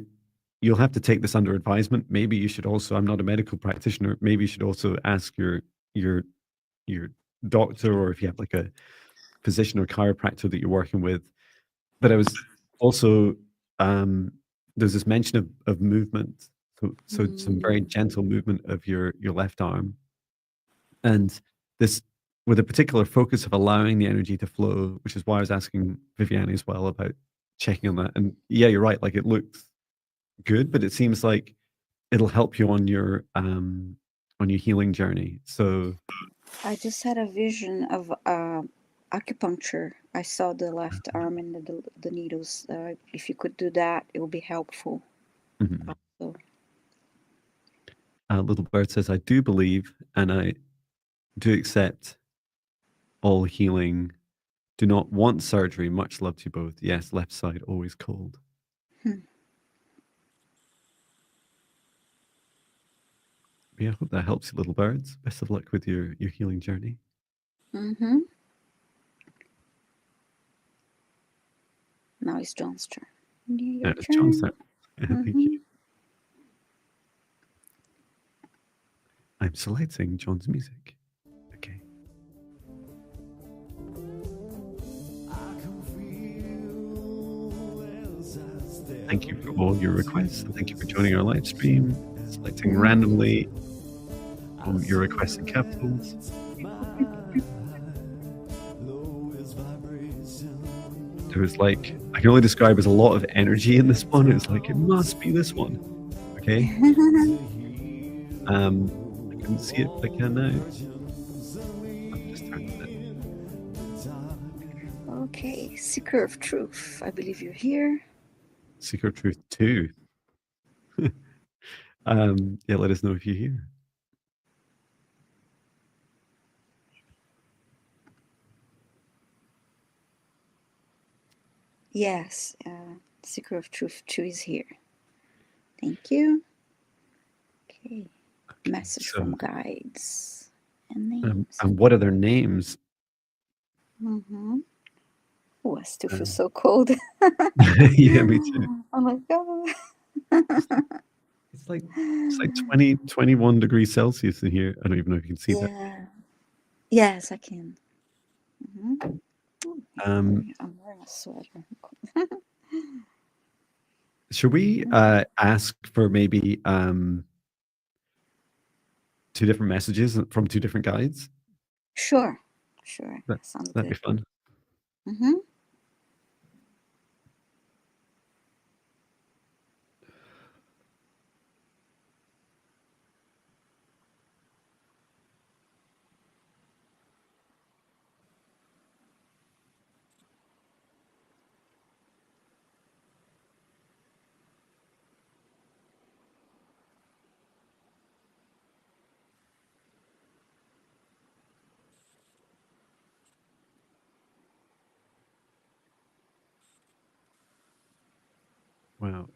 you'll have to take this under advisement. Maybe you should also, I'm not a medical practitioner, maybe you should also ask your your doctor, or if you have like a physician or chiropractor that you're working with. But I was also there's this mention of movement. So some very gentle movement of your left arm. And this, with a particular focus of allowing the energy to flow, which is why I was asking Viviane as well about checking on that. And yeah, you're right. Like it looks good, but it seems like it'll help you on your healing journey. So I just had a vision of acupuncture. I saw the left arm and the needles. If you could do that, it would be helpful. mhm. So, Little Bird says, I do believe and I do accept all healing. Do not want surgery. Much love to you both. Yes, left side always cold. Yeah, I hope that helps you, little birds. Best of luck with your healing journey. mm-hmm. Now it's John's turn. Your It's John's turn. turn. Thank you. I'm selecting John's music. Okay. Thank you for all your requests, and thank you for joining our live stream. Selecting randomly your requests in capitals. There was like, I can only describe as a lot of energy in this one. It's like, it must be this one. Okay. I couldn't see it, but I can now. I've just turned it. Okay, Seeker of Truth. I believe you're here. Seeker of Truth 2. Yeah, let us know if you're here. Yes, Seeker of Truth 2 is here. Thank you. Okay, message from guides and names. And what are their names? Mm-hmm. Oh, I still feel so cold. Yeah, me too. Oh my God. It's like 20, 21 degrees Celsius in here. I don't even know if you can see that. Yeah. Yes, I can. Mm-hmm. I'm wearing a sweater. Should we ask for maybe 2 different messages from 2 different guides? Sure. Sounds That'd good. be fun. Mm-hmm. Wow.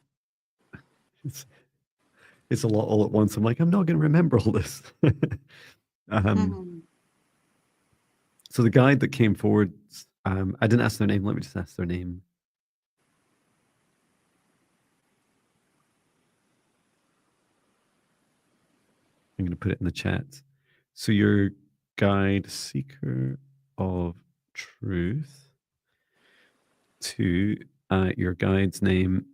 It's a lot all at once. I'm like, I'm not going to remember all this. Mhm. So the guide that came forward, I didn't ask their name. Let me just ask their name. I'm going to put it in the chat. So your guide, Seeker of Truth, to your guide's name.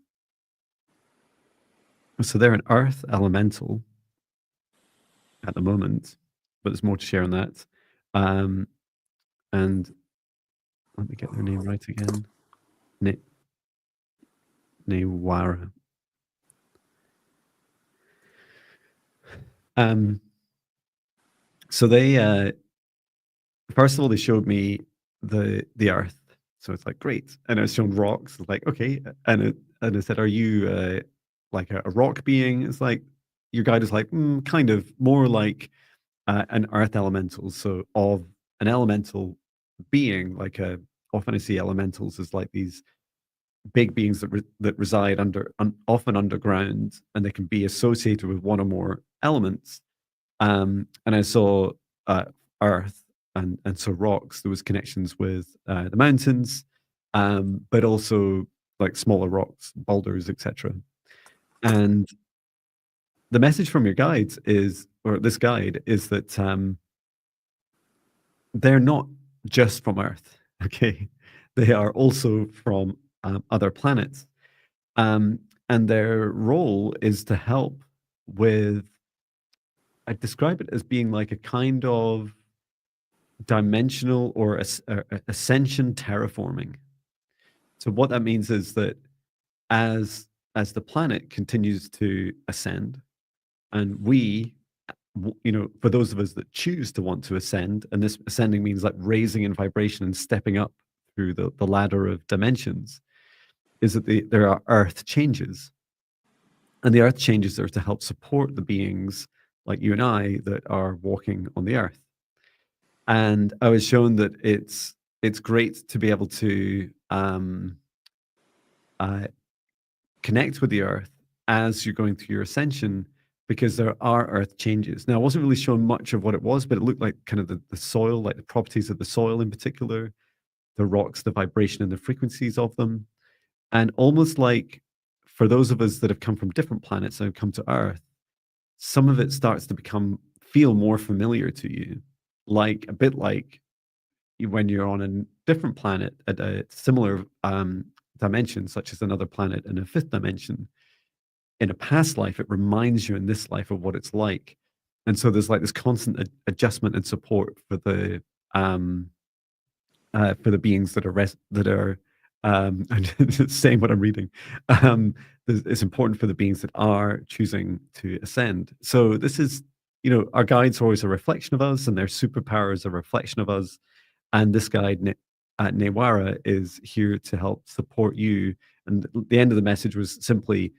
So they're an earth elemental at the moment, but there's more to share on that. And let me get their name right again. Newara. So they first of all they showed me the earth. So it's like great, and I was shown rocks. Like okay, and it said, "Are you like a rock being?" It's like your guide is like kind of more like an earth elemental. So of an elemental being, like often I see elementals as like these big beings that reside often underground, and they can be associated with one or more elements. And I saw earth and so rocks. There was connections with the mountains, but also like smaller rocks, boulders, etc. And the message from your guides is, or this guide is that they're not just from Earth. Okay, they are also from other planets, and their role is to help with. I describe it as being like a kind of dimensional or ascension terraforming. So what that means is that as the planet continues to ascend, and we, for those of us that choose to want to ascend, and this ascending means like raising in vibration and stepping up through the ladder of dimensions, is that there are earth changes, and the earth changes are to help support the beings like you and I that are walking on the earth. And I was shown that it's great to be able to uh, connect with the earth as you're going through your ascension, because there are earth changes. Now, I wasn't really shown much of what it was, but it looked like kind of the soil, like the properties of the soil in particular, the rocks, the vibration and the frequencies of them. And almost like for those of us that have come from different planets and have come to Earth, some of it starts to feel more familiar to you, like a bit like when you're on a different planet at a similar dimension, such as another planet in a fifth dimension. In a past life, it reminds you in this life of what it's like, and so there's like this constant adjustment and support for the beings that are I'm just saying what I'm reading. It's important for the beings that are choosing to ascend. So this is, our guides are always a reflection of us, and their superpowers are a reflection of us. And this guide, Newara, is here to help support you. And the end of the message was simply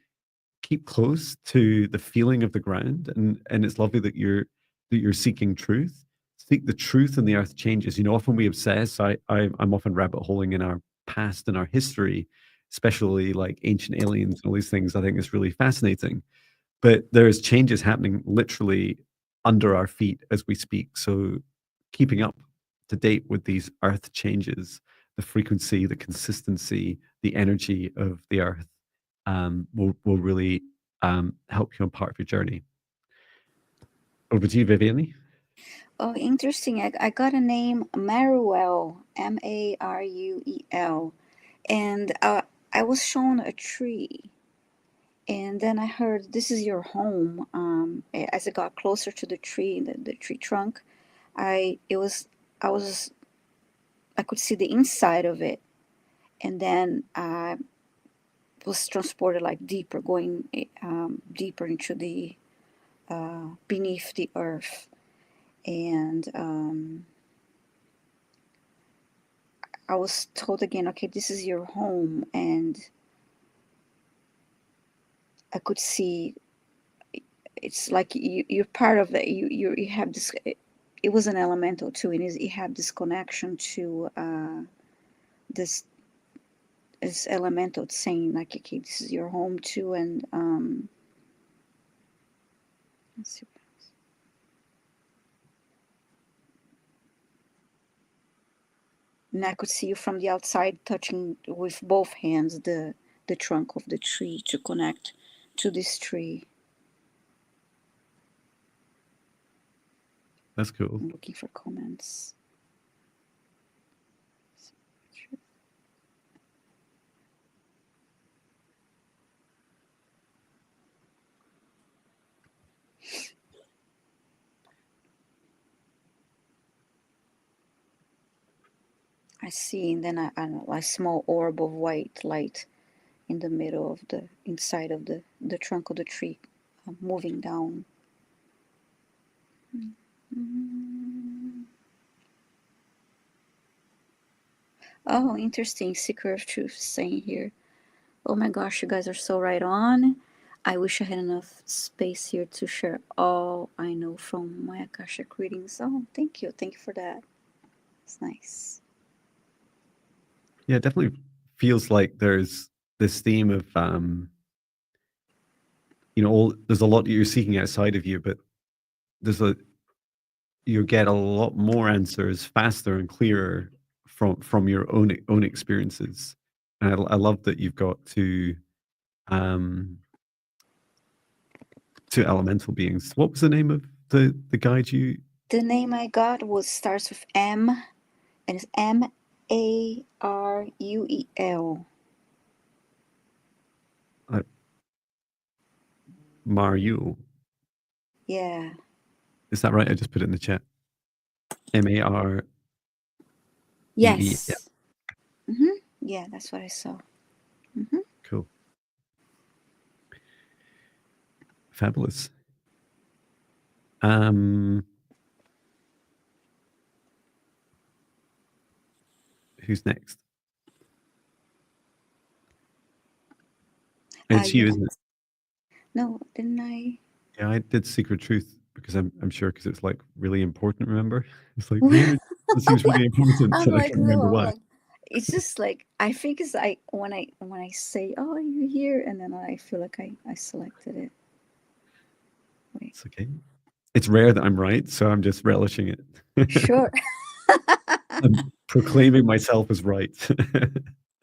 keep close to the feeling of the ground, and it's lovely that you're seeking truth. Seek the truth, and the earth changes. Often we obsess. I'm often rabbit holing in our past and our history, especially like ancient aliens and all these things. I think it's really fascinating, but there's changes happening literally under our feet as we speak. So keeping up to date with these earth changes, the frequency, the consistency, the energy of the earth will really help you on part of your journey. Over to you, Viviane. Oh, interesting. I got a name, Maruel, Maruel. And I was shown a tree. And then I heard, this is your home. As I got closer to the tree, the tree trunk, I could see the inside of it. And then I was transported like deeper, going deeper into the beneath the earth. And I was told again, okay, this is your home. And I could see it's like you're part of it. You have this. It was an elemental too, and you have this connection to this is elemental. It's saying like, okay, this is your home too, and let's see. And I could see you from the outside touching with both hands the trunk of the tree to connect to this tree. That's cool. I'm looking for comments. I see, and then I don't know, a small orb of white light in the middle of the inside of the trunk of the tree, moving down. Oh, interesting. Seeker of Truth saying here. Oh my gosh, you guys are so right on. I wish I had enough space here to share all I know from my Akashic readings. Oh, thank you. Thank you for that. It's nice. Yeah, it definitely feels like there's this theme of there's a lot that you're seeking outside of you, but you get a lot more answers faster and clearer from your own experiences. And I love that you've got two elemental beings. What was the name of the guide you? The name I got starts with M, and it's Maruel. Mariul. Yeah. Is that right? I just put it in the chat. MAR. Yes. Yeah, that's what I saw. Cool. Fabulous. Who's next? It's you, isn't it? No, didn't I? Yeah, I did Secret Truth because I'm sure because it's like really important. Remember, it's like the energy seems really important, I'm and I like, can't remember no, why. like, it's just like I think it's when I say, oh, are you here, and then I feel like I selected it. Wait. It's okay. It's rare that I'm right, so I'm just relishing it. Sure. I'm proclaiming myself as right.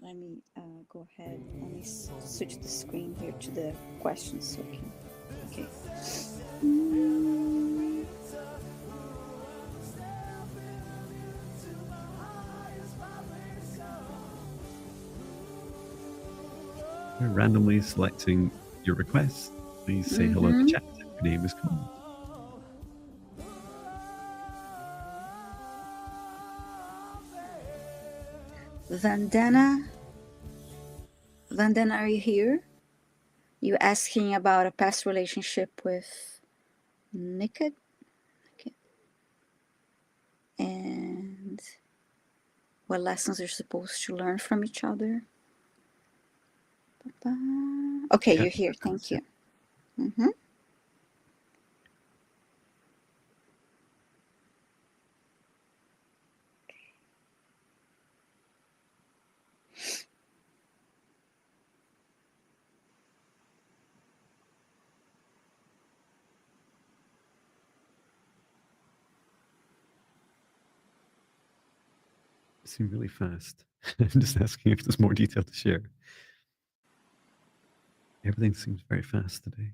Let me go ahead. Let me switch the screen here to the questions so we can. Okay. We're randomly selecting your request. Please say hello in the chat if your name is called. Vandana, are you here? You asking about a past relationship with Nikit? And what lessons you're supposed to learn from each other? Okay, you're here. Thank you. Seem really fast. I'm just asking if there's more detail to share. Everything seems very fast today.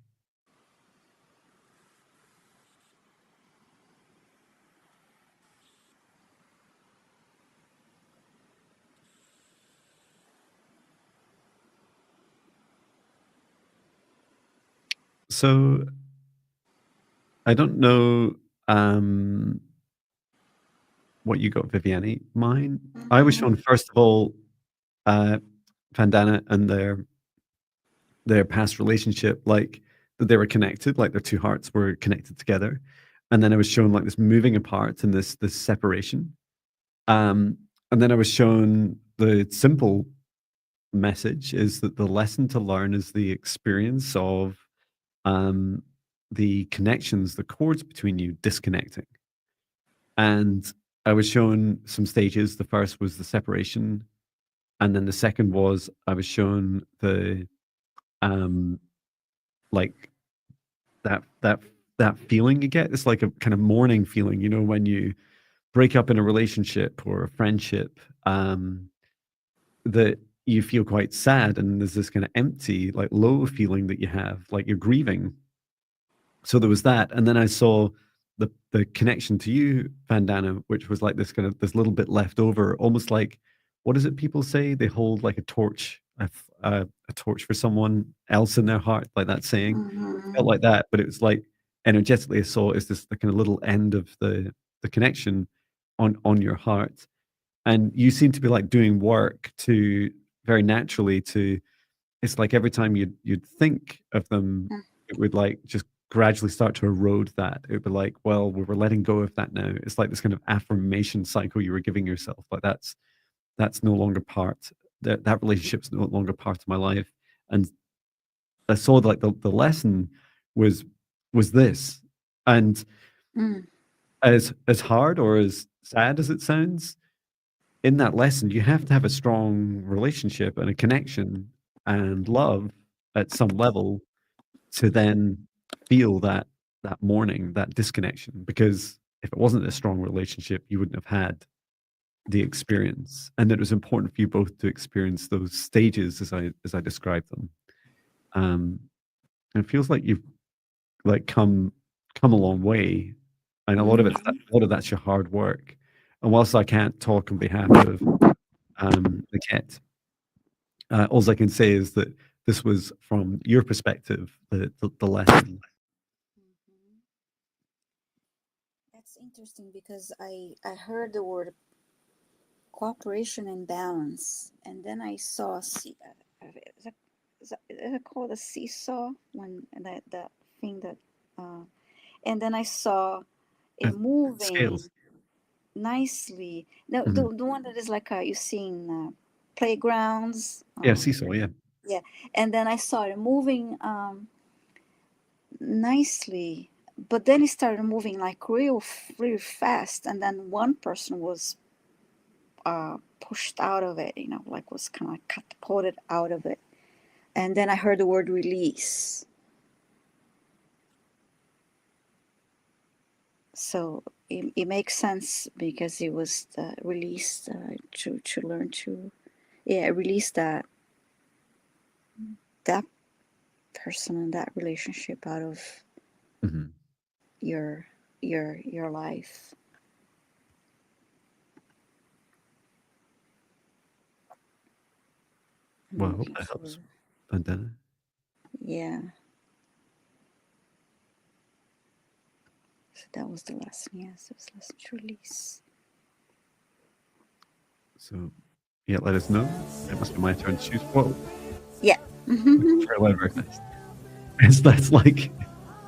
So I don't know what you got, Viviane. Mine, I was shown first of all Vandana and their past relationship, like that they were connected, like their two hearts were connected together, and then I was shown like this moving apart and this separation, and then I was shown the simple message is that the lesson to learn is the experience of the connections, the cords between you disconnecting. And I was shown some stages. The first was the separation, And then the second was I was shown the like that feeling you get. It's like a kind of mourning feeling, you know, when you break up in a relationship or a friendship, that you feel quite sad, and there's this kind of empty, like low feeling that you have, like you're grieving. So there was that, and then I saw the connection to you, Vandana, which was like this kind of this little bit left over, almost like, what is it people say? They hold like a torch, a torch for someone else in their heart, like that saying. Mm-hmm. Felt like that, but it was like energetically I saw is this the kind of little end of the connection on your heart, and you seem to be like doing work to very naturally to. It's like every time you'd think of them, it would like just gradually start to erode that. It would be like, well, we're letting go of that now. It's like this kind of affirmation cycle you were giving yourself. Like that's no longer part. That relationship's no longer part of my life. And I saw like the lesson was this. And Mm. as hard or as sad as it sounds, in that lesson, you have to have a strong relationship and a connection and love at some level to then feel that mourning, that disconnection. Because if it wasn't a strong relationship, you wouldn't have had the experience. And it was important for you both to experience those stages as I described them. And it feels like you've like come a long way, and a lot of that's your hard work. And whilst I can't talk on behalf of the cat, all I can say is that this was from your perspective, the lesson. Mm-hmm. That's interesting because I heard the word cooperation and balance, and then I saw is it called a seesaw when that thing that and then I saw it moving Scales. nicely. No, Mhm. the one that is like you see in playgrounds. Yeah, seesaw, yeah. Yeah, and then I saw it moving nicely, but then it started moving like real fast, and then one person was pushed out of it, you know, like was kind of like catapulted out of it. And then I heard the word release. So it makes sense because it was released to learn to, yeah, release that person and that relationship out of Mm-hmm. your life. Well, I hope that helps, Vandana. Yeah. So that was the lesson. Yes, it was lesson to release. So, yeah, let us know. It must be my turn to choose. Whoa. Yeah. Very loud, very fast.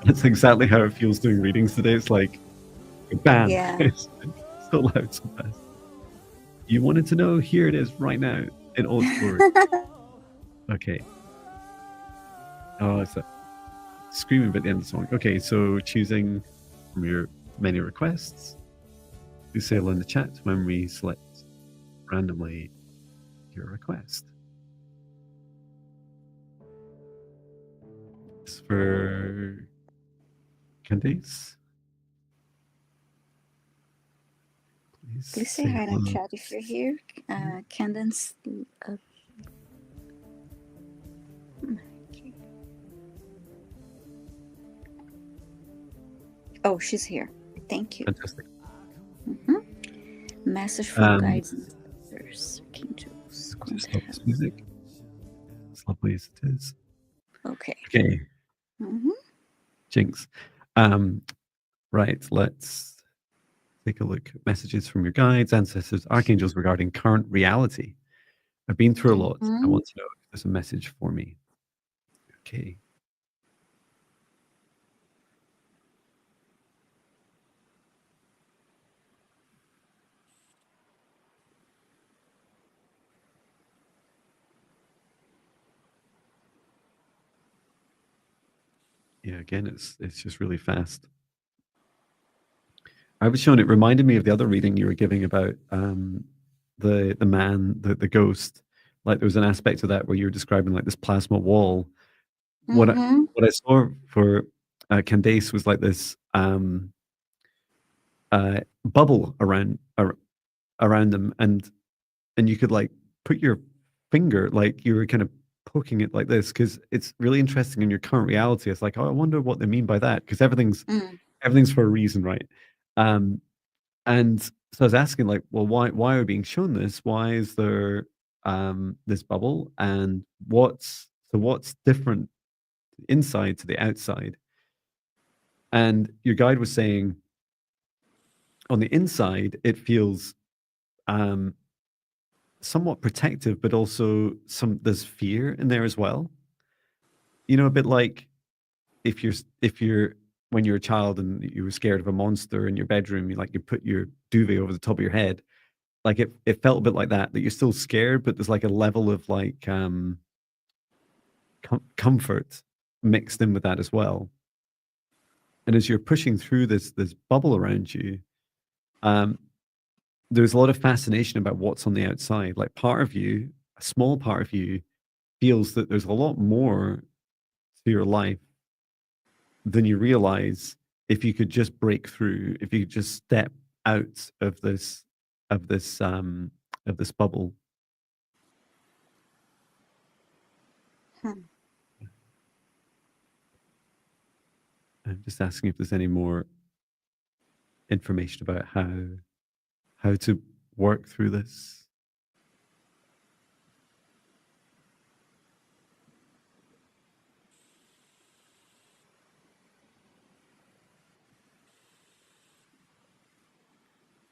That's exactly how it feels doing readings today. It's like, bam. Yeah. It's so loud, so fast. You wanted to know? Here it is right now in all its glory. Okay. Oh, it's screaming at the end of the song. Okay, so choosing from your many requests. Do say hello in the chat when we select randomly your request. It's for Candice. Please say hi in the chat if you're here. Candace. Okay. Oh, she's here. Thank you. Fantastic. Message from guides and sisters. King Jules. Just stop this music. As lovely as it is. Okay. Okay. Jinx. Right, let's take a look at messages from your guides, ancestors, archangels regarding current reality. I've been through a lot. I want to know if there's a message for me. Okay. Yeah, again, it's just really fast. I was shown, it reminded me of the other reading you were giving about the man, the ghost like there was an aspect of that where you were describing like this plasma wall. What I, Mm-hmm. what I saw for Candace was like this bubble around them, and you could like put your finger, like you were kind of poking it like this, because it's really interesting in your current reality. It's like, oh, I wonder what they mean by that, because everything's for a reason, right? And so I was asking, like, well, why are we being shown this? Why is there this bubble, and what's different inside to the outside? And your guide was saying, on the inside, it feels somewhat protective, but also there's fear in there as well. You know, a bit like if you're when you're a child and you were scared of a monster in your bedroom, you put your duvet over the top of your head. Like it felt a bit like that you're still scared, but there's like a level of like comfort mixed in with that as well. And as you're pushing through this bubble around you, there's a lot of fascination about what's on the outside. Like part of you, a small part of you, feels that there's a lot more to your life than you realize if you could just break through, if you could just step out of this bubble. I'm just asking if there's any more information about how to work through this.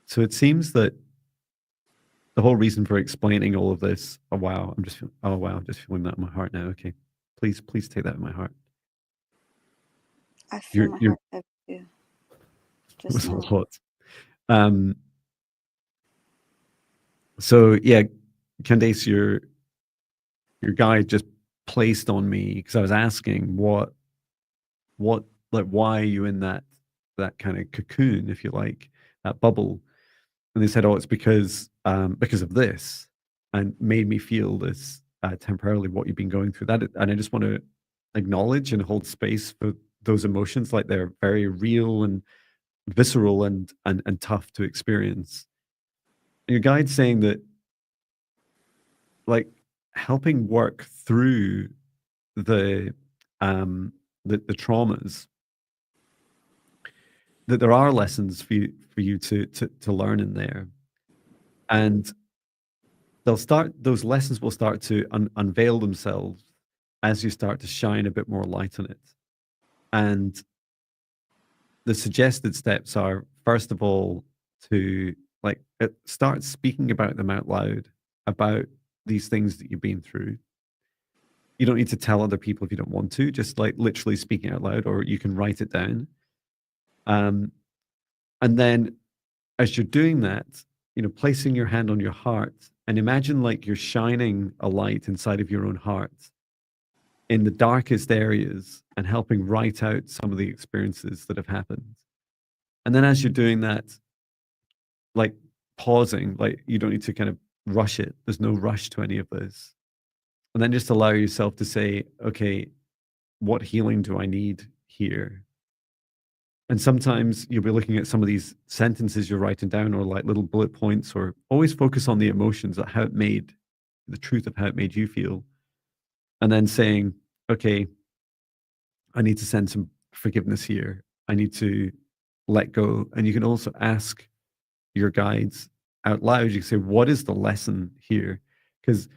So it seems that the whole reason for explaining all of this, I'm just feeling that in my heart now. Okay. Please take that in my heart. I feel my heart heavy too. It was Just now. a lot. So yeah, Candace, your guide just placed on me, because I was asking what like why are you in that kind of cocoon, if you like, that bubble. And they said, oh, it's because of this, and made me feel this temporarily what you've been going through. That, and I just want to acknowledge and hold space for those emotions, like they're very real and visceral and tough to experience. And your guide's saying that, like, helping work through the traumas, that there are lessons for you to learn in there, and those lessons will start to unveil themselves as you start to shine a bit more light on it. And the suggested steps are, first of all, to start speaking about them out loud, about these things that you've been through. You don't need to tell other people if you don't want to, just like literally speaking out loud, or you can write it down. And then as you're doing that, placing your hand on your heart, and imagine like you're shining a light inside of your own heart in the darkest areas, and helping write out some of the experiences that have happened. And then as you're doing that, like pausing, like you don't need to kind of rush it. There's no rush to any of this. And then just allow yourself to say, okay, what healing do I need here? And sometimes you'll be looking at some of these sentences you're writing down, or like little bullet points, or always focus on the emotions, of how it made, the truth of how it made you feel. And then saying, okay, I need to send some forgiveness here. I need to let go. And you can also ask your guides out loud. You can say, what is the lesson here? Because,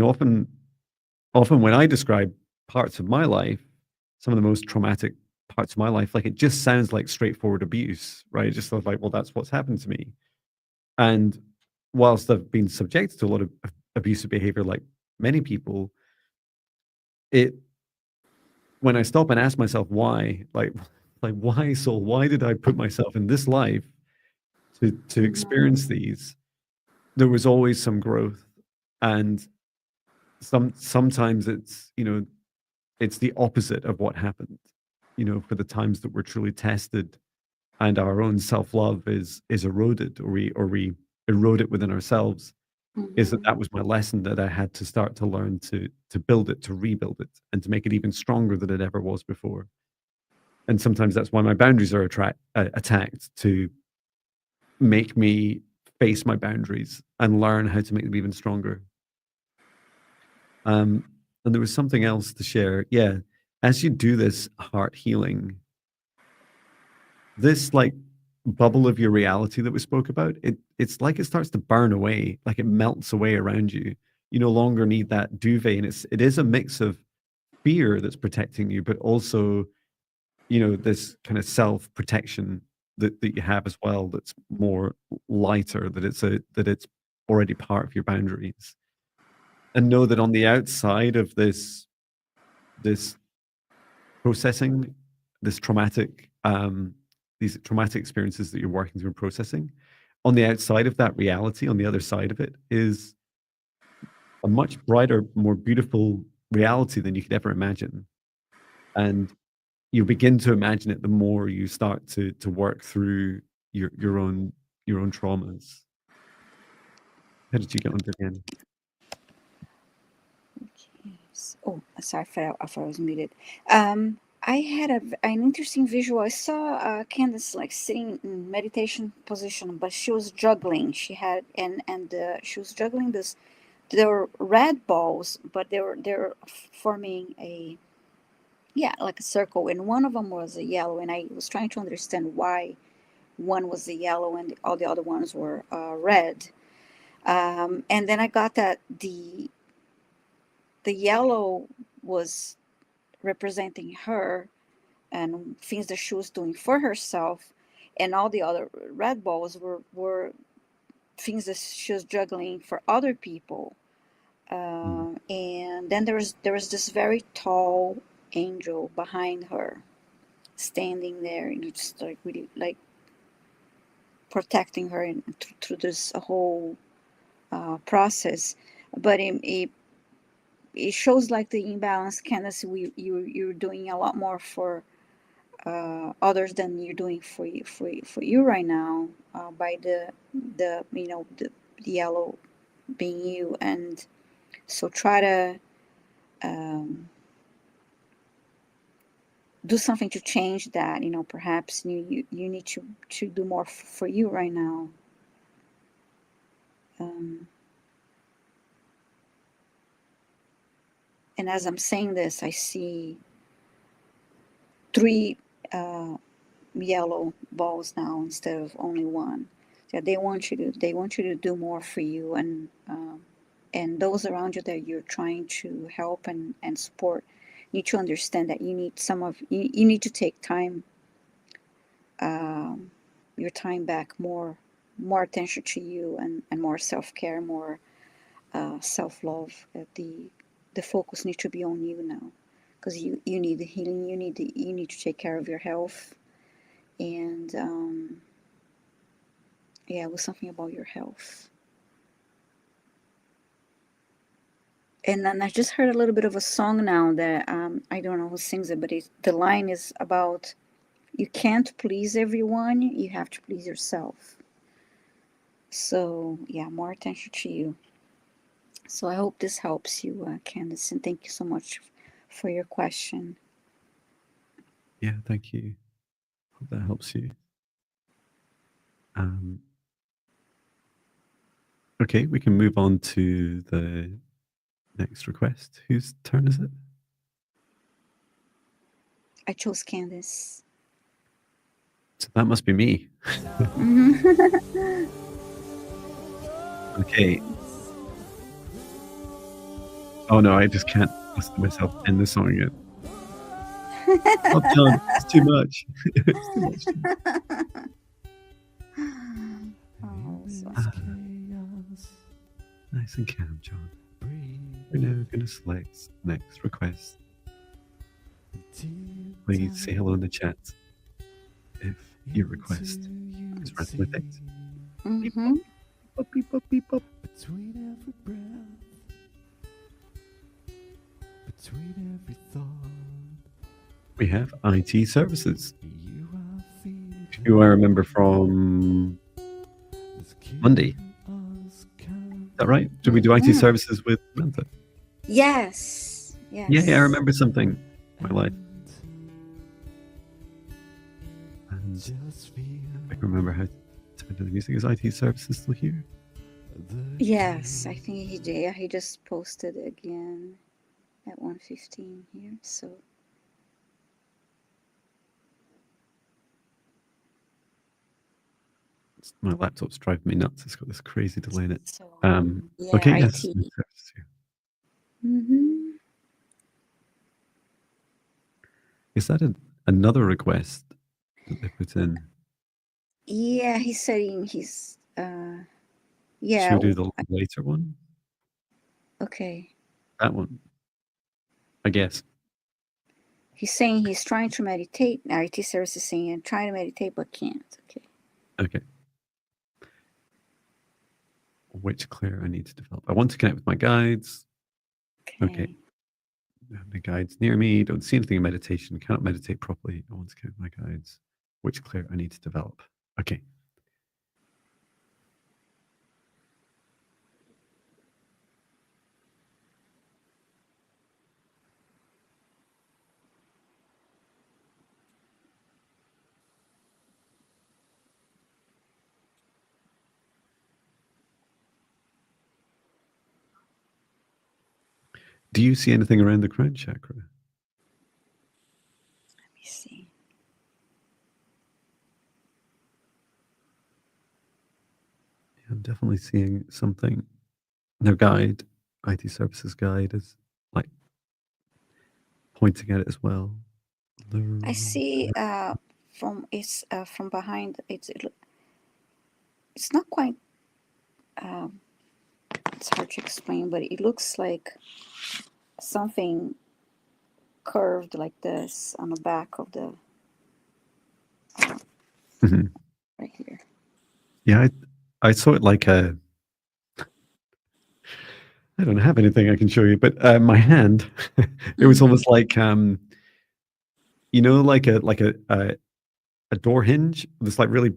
often when I describe parts of my life, some of the most traumatic parts of my life, like it just sounds like straightforward abuse, right? It just sounds like, well, that's what's happened to me. And whilst I've been subjected to a lot of abusive behavior, like many people, when I stop and ask myself why, like why, soul, why did I put myself in this life to experience these? There was always some growth. And sometimes it's, it's the opposite of what happened, for the times that we're truly tested and our own self-love is eroded, or we erode it within ourselves. is that Mhm. that was my lesson, that I had to start to learn to build it, to rebuild it, and to make it even stronger than it ever was before. And sometimes that's why my boundaries are attacked, to make me face my boundaries and learn how to make them even stronger. Um, and there was something else to share. Yeah, as you do this heart healing, this like bubble of your reality that we spoke about, it's like it starts to burn away, like it melts away around you. You no longer need that duvet, and it is a mix of fear that's protecting you, but also, this kind of self protection that you have as well, that's more lighter, that it's already part of your boundaries. And know that on the outside of this processing, this traumatic these traumatic experiences that you're working through and processing, on the outside of that reality, on the other side of it, is a much brighter, more beautiful reality than you could ever imagine. And you begin to imagine it the more you start to work through your own traumas. How did you get on, Viviane? Oh, sorry, I thought I was muted. I had an interesting visual. I saw Candace like sitting in meditation position, but she was juggling. She had and she was juggling this. There were red balls, but they're forming a, yeah, like a circle, and one of them was a yellow. And I was trying to understand why one was the yellow and all the other ones were red. And then I got that the yellow was representing her and things that she was doing for herself, and all the other red balls were things that she was juggling for other people. Mm. And then there was this very tall angel behind her, standing there, and just like really like protecting her through this whole process. But it shows like the imbalance. Candace, you're doing a lot more for others than you're doing for you right now, by the yellow being you. And so try to um, do something to change that. Perhaps you need to do more for you right now. um, and as I'm saying this, I see three uh, yellow balls now instead of only one. Yeah, they want you to do more for you, and those around you that you're trying to help and support need to understand that you need to take time, um, your time back, more attention to you, and more self-care, more self-love. The focus needs to be on you now, because you need the healing. You need to take care of your health. And yeah, it was something about your health. And then I just heard a little bit of a song now that I don't know who sings it, but the line is about, you can't please everyone, you have to please yourself. So yeah, more attention to you. So I hope this helps you, Candace, and thank you so much for your question. Yeah, thank you. Hope that helps you. Um, okay, we can move on to the next request. Whose turn is it? I chose Candace. So that must be me. Mhm. Okay. Oh no, I just can't listen to myself end the song yet. Oh, John, it's too much. It's too much. Oh, so Nice and calm, John. We're now going to select next request. Please say hello in the chat if your request is right with it. Beep, Mhm. up, beep, up, beep, up. Between every breath, between every thought, We have IT services. you are feeling. Who I remember from Monday. that right? Did we do IT Mhm. services with Samantha? Yes. Yes. Yeah, I remember something. My life. And I can remember how to do the music. Is IT services still here? Yes, I think he did. Yeah, he just posted again at 1:15 here. So My laptop's driving me nuts. It's got this crazy delay in it. yeah, Okay, yes. IT. Mm-hmm. Is that another request that they put in? Yeah, he's saying he's Should yeah. we do the later one? Okay. That one, I guess. He's saying he's trying to meditate. IT service is saying I'm trying to meditate but can't. Okay. Okay. Which clear I need to develop. I want to connect with my guides. Okay. The guides near me. Don't see anything in meditation. Cannot meditate properly. I want to connect with my guides. Which clear I need to develop. Okay. Do you see anything around the crown chakra? Let me see. Yeah, I'm definitely seeing something. Their guide, IT services guide, is like pointing at it as well. I see from behind it's not quite it's hard to explain, but it looks like something curved like this on the back of the right here. Yeah, I saw it like a. I don't have anything I can show you, but my hand, it was almost like like a door hinge. It's like really,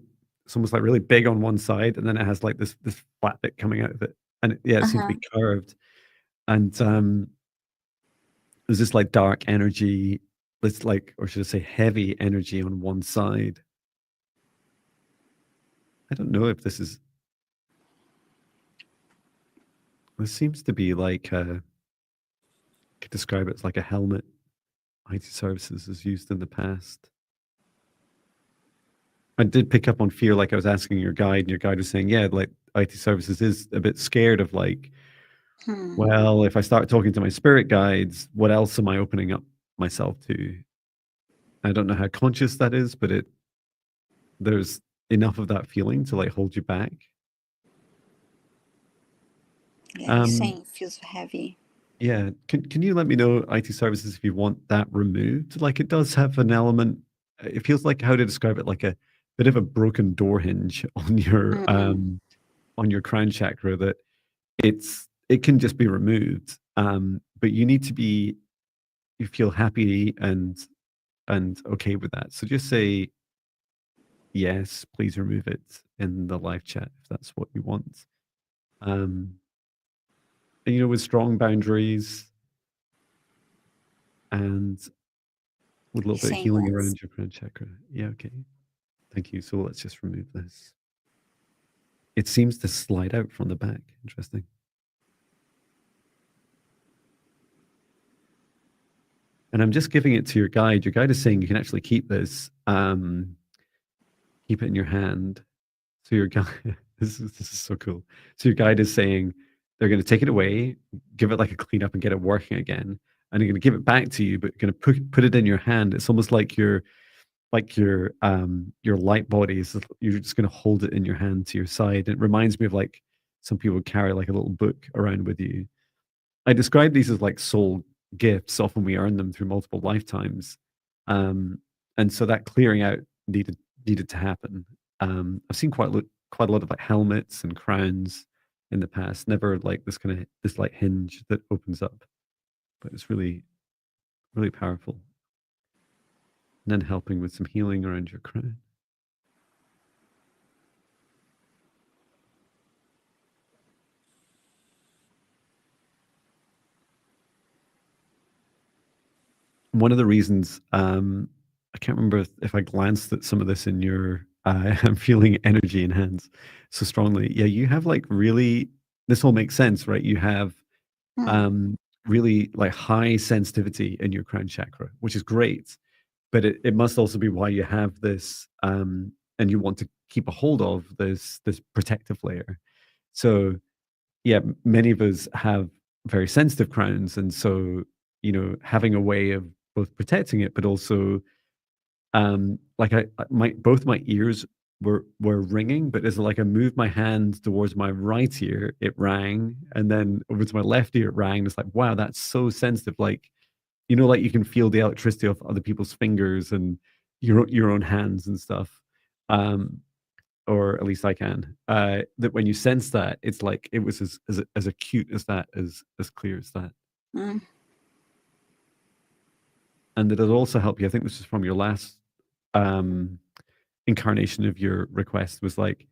it's almost like really big on one side, and then it has like this flat bit coming out of it, and it seemed to be curved, and there's this like dark energy. It's like, or should I say, heavy energy on one side. I don't know if this is. This seems to be like I could describe it as like a helmet IT services has used in the past. I did pick up on fear, like I was asking your guide, and your guide was saying, yeah, like IT services is a bit scared of like, well, if I start talking to my spirit guides, what else am I opening up myself to? I don't know how conscious that is, but there's enough of that feeling to like hold you back. Yeah, he's saying it feels heavy. Yeah. Can you let me know, IT services, if you want that removed? Like it does have an element, it feels like, how to describe it, like a bit of a broken door hinge on your crown chakra, that it can just be removed. But you feel happy and okay with that. So just say yes, please remove it in the live chat if that's what you want. And, with strong boundaries and with a little bit of healing around your crown chakra. Yeah, okay. Thank you. So let's just remove this. It seems to slide out from the back. Interesting. And I'm just giving it to your guide. Your guide is saying you can actually keep this, keep it in your hand. So your guide, this is so cool. So your guide is saying they're going to take it away, give it like a cleanup and get it working again. And they're going to give it back to you, but going to put it in your hand. It's almost like your light body is, you're just going to hold it in your hand to your side. It reminds me of like some people carry like a little book around with you. I describe these as like soul gifts. Often we earn them through multiple lifetimes, and so that clearing out needed to happen. I've seen quite a lot of like helmets and crowns in the past. Never like this like hinge that opens up, but it's really really powerful. And then helping with some healing around your crown. one of the reasons, I can't remember if I glanced at some of this in your, I'm feeling energy in hands so strongly. Yeah, you have like really, this all makes sense, right? You have really like high sensitivity in your crown chakra, which is great, but it must also be why you have this, and you want to keep a hold of this protective layer. So yeah, many of us have very sensitive crowns, and so having a way of both protecting it, but also like my both my ears were ringing, but as like I moved my hand towards my right ear, it rang, and then over to my left ear, it rang. It's like, wow, that's so sensitive. Like like you can feel the electricity of other people's fingers and your own hands and stuff. Um, or at least I can. That when you sense that, it's like it was as acute as that, as clear as that. Mm. And that it'll also help you. I think this is from your last incarnation of your request, was like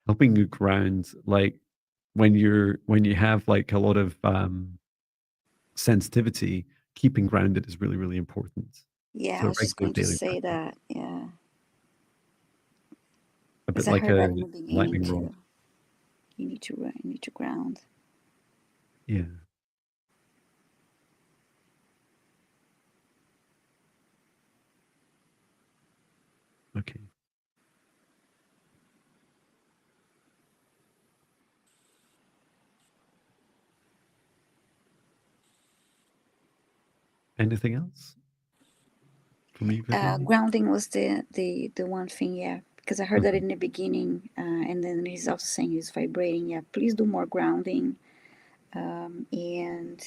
helping you ground, like when you have like a lot of sensitivity, keeping grounded is really, really important. Yeah, I So was just regular going to daily say practice, that. Yeah, a because bit I like heard a that in the beginning lightning rod. too. You need to ground. Yeah. Okay. Anything else for me, Viviane? Grounding was the one thing, yeah, because I heard that Mhm. in the beginning, and then he's also saying he's vibrating. Yeah, please do more grounding, and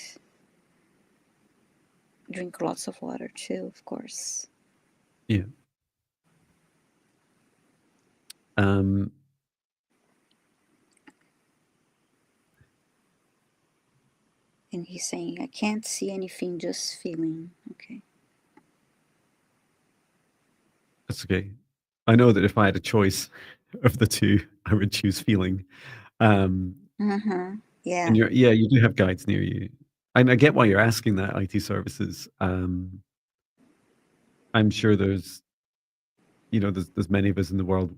drink lots of water too, of course. Yeah. Um, And he's saying, I can't see anything, just feeling. Okay. that's okay. I know that if I had a choice of the two, I would choose feeling. Um, Yeah. and you do have guides near you. And I get why you're asking that, IT services. I'm sure there's many of us in the world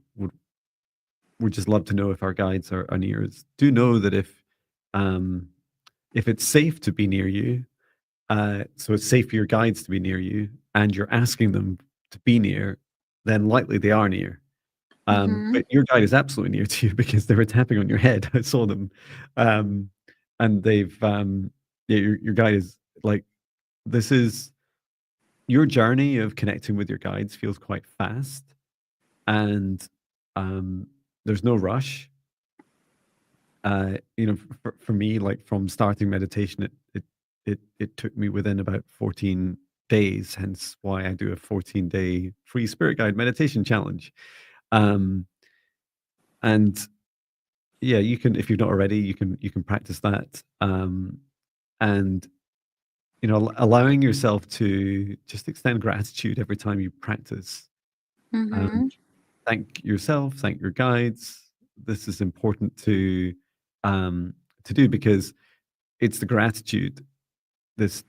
would just love to know if our guides are near us. Do know that if it's safe to be near you, so it's safe for your guides to be near you, and you're asking them to be near, then likely they are near. But your guide is absolutely near to you because they were tapping on your head. I saw them, um, and they've yeah, your guide is like, this is your journey of connecting with your guides feels quite fast, and there's no rush. For me, like from starting meditation, it took me within about 14 days, hence why I do a 14-day free spirit guide meditation challenge. Um, and yeah, you can, if you've not already, you can practice that. And allowing yourself to just extend gratitude every time you practice. Um, thank yourself, thank your guides. This is important to do because it's the gratitude, this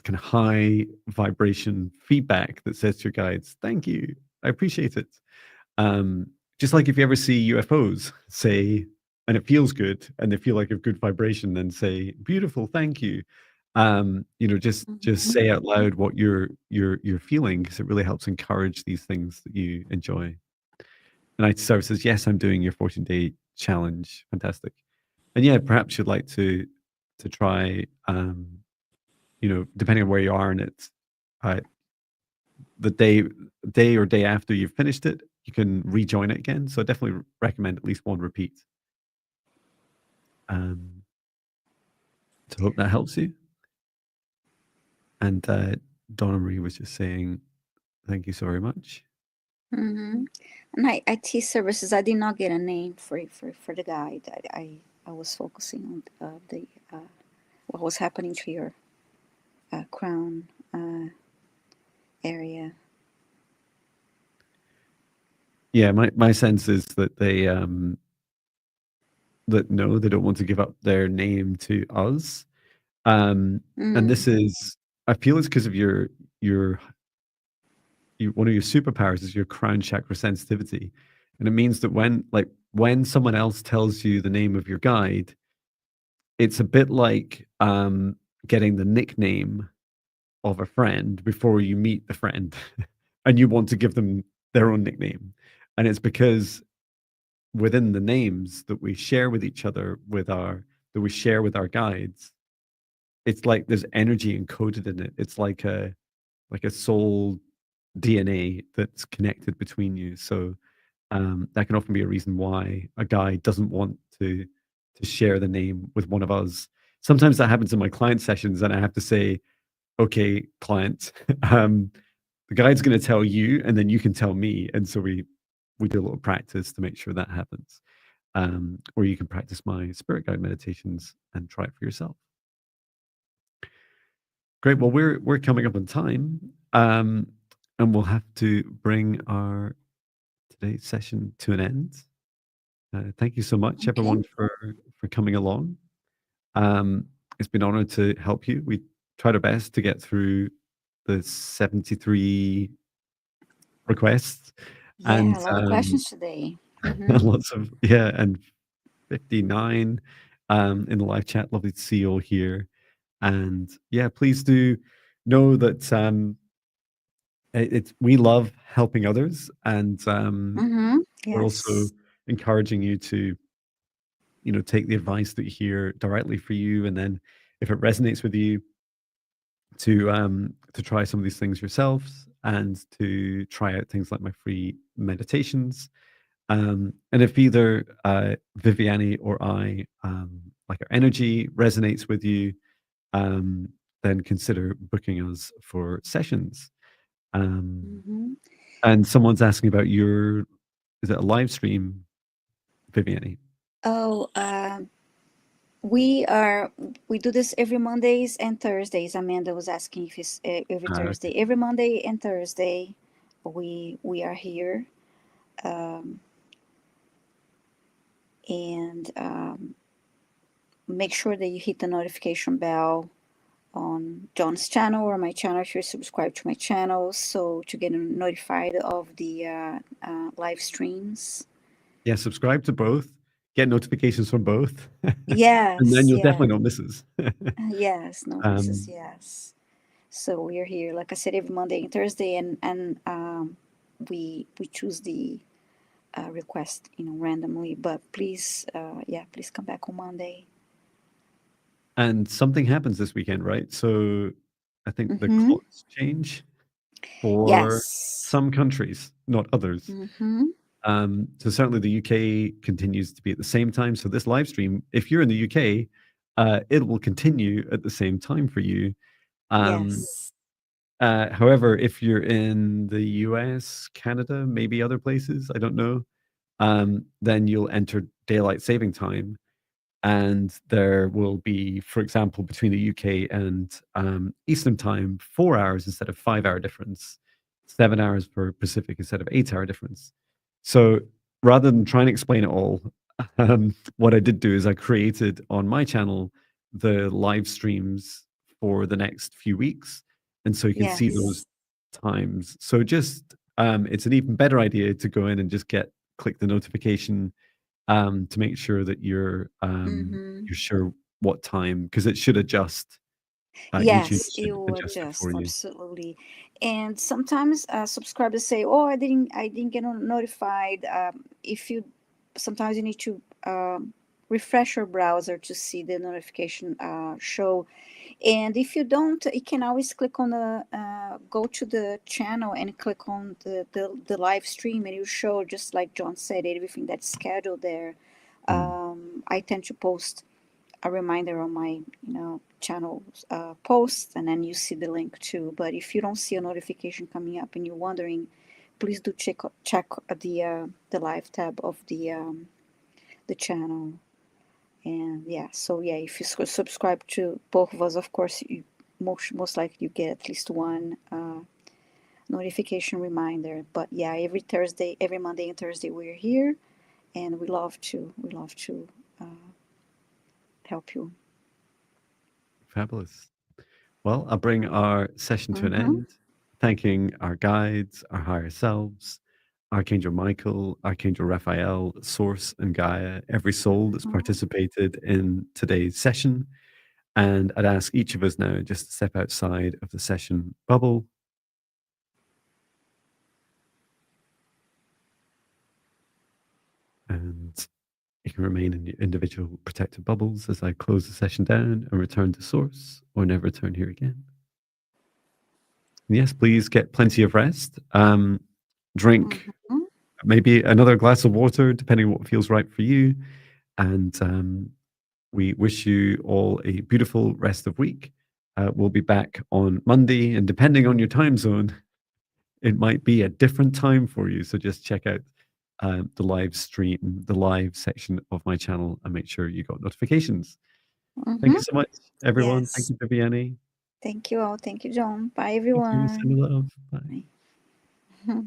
kind of high vibration feedback that says to your guides, thank you, I appreciate it. Um, just like if you ever see UFOs, say, and it feels good, and they feel like a good vibration, then say, beautiful, thank you. Just say out loud what you're feeling, because it really helps encourage these things that you enjoy. And IT Service says, yes, I'm doing your 14-day challenge. Fantastic. And yeah, perhaps you'd like to try, depending on where you are in it, uh, the day or day after you've finished it, you can rejoin it again. So I definitely recommend at least one repeat. Um, so hope that helps you. And Donna Marie was just saying, thank you so very much. And IT services, I did not get a name for the guide. I was focusing on the what was happening to your crown area. Yeah, my sense is that they don't want to give up their name to us. And this is, I feel it's because of your one of your superpowers is your crown chakra sensitivity, and it means that when someone else tells you the name of your guide, it's a bit like getting the nickname of a friend before you meet the friend, and you want to give them their own nickname, and it's because within the names that we share with each other that we share with our guides, it's like there's energy encoded in it. It's like a soul DNA that's connected between you. So that can often be a reason why a guide doesn't want to share the name with one of us. Sometimes that happens in my client sessions, and I have to say, "Okay, client, the guide's going to tell you, and then you can tell me." And so we do a little practice to make sure that happens. Or you can practice my spirit guide meditations and try it for yourself. Great. Well, we're coming up on time, and we'll have to bring our today's session to an end. Thank you so much, Okay. everyone, for coming along. It's been an honor to help you. We tried our best to get through the 73 requests, and Yeah, a lot of questions today. lots of and 59 in the live chat. Lovely to see you all here. And yeah, please do know that we love helping others, and we're also Yes. encouraging you to take the advice that you hear directly for you, and then if it resonates with you, to try some of these things yourselves and to try out things like my free meditations. And if either Viviane or I, like our energy resonates with you, um, then consider booking us for sessions. Um, hmm and someone's asking about is it a live stream, Viviane? Oh, we are we do this every Mondays and Thursdays. Amanda was asking if it's every Okay. Thursday. Every Monday and Thursday, we are here, um, and make sure that you hit the notification bell on John's channel or my channel if you're subscribed to my channel, so to get notified of the live streams. Yeah, subscribe to both, get notifications from both, and then Yes, you'll yeah, definitely not miss us. yes, no misses, um, yes. So we're here, like I said, every Monday and Thursday, and we choose the request, randomly. But please, yeah, please come back on Monday. and something happens this weekend, right? So I think the Mm-hmm. clocks change for Yes. some countries, not others. Mm-hmm. So certainly the UK continues to be at the same time. So this live stream, if you're in the UK, it will continue at the same time for you. Um, Yes. however, if you're in the US, Canada, maybe other places, I don't know, then you'll enter daylight saving time, and there will be, for example, between the UK and Eastern time, 4 hours instead of 5 hour difference, 7 hours for Pacific instead of 8 hour difference. So rather than trying to explain it all, what I did do is I created on my channel the live streams for the next few weeks, and so you can see those Yes. times. So just it's an even better idea to go in and just click the notification, to make sure that Mm-hmm. you're sure what time, because it should adjust. YouTube Yes, it should will adjust it for adjust you. absolutely. And sometimes subscribers say, "Oh, I didn't get notified." If you sometimes you need to refresh your browser to see the notification show. And if you don't, you can always click on the go to the channel and click on the live stream, and you show, just like John said, everything that's scheduled there. Mm. I tend to post a reminder on my channel posts, and then you see the link too. But if you don't see a notification coming up and you're wondering, please do check the live tab of the channel. And yeah, so yeah, if you subscribe to both of us, of course, you most likely you get at least one notification reminder. But yeah, every Thursday, every Monday and Thursday, we're here, and we love to uh, help you. Fabulous. Well, I'll bring our session to an Mm-hmm. end. thanking our guides, our higher selves, Archangel Michael, Archangel Raphael, Source, and Gaia, every soul that's participated in today's session. And I'd ask each of us now just to step outside of the session bubble. And you can remain in your individual protected bubbles as I close the session down and return to Source or never return here again. Yes, please get plenty of rest. Drink maybe another glass of water, depending on what feels right for you. And we wish you all a beautiful rest of week. We'll be back on Monday, and depending on your time zone, it might be a different time for you. So just check out the live stream, the live section of my channel, and make sure you got notifications. Thank you so much, everyone. Yes. Thank you, Viviane. Thank you all. Thank you, John. Bye, Thank you. everyone. Send love. Bye. Bye.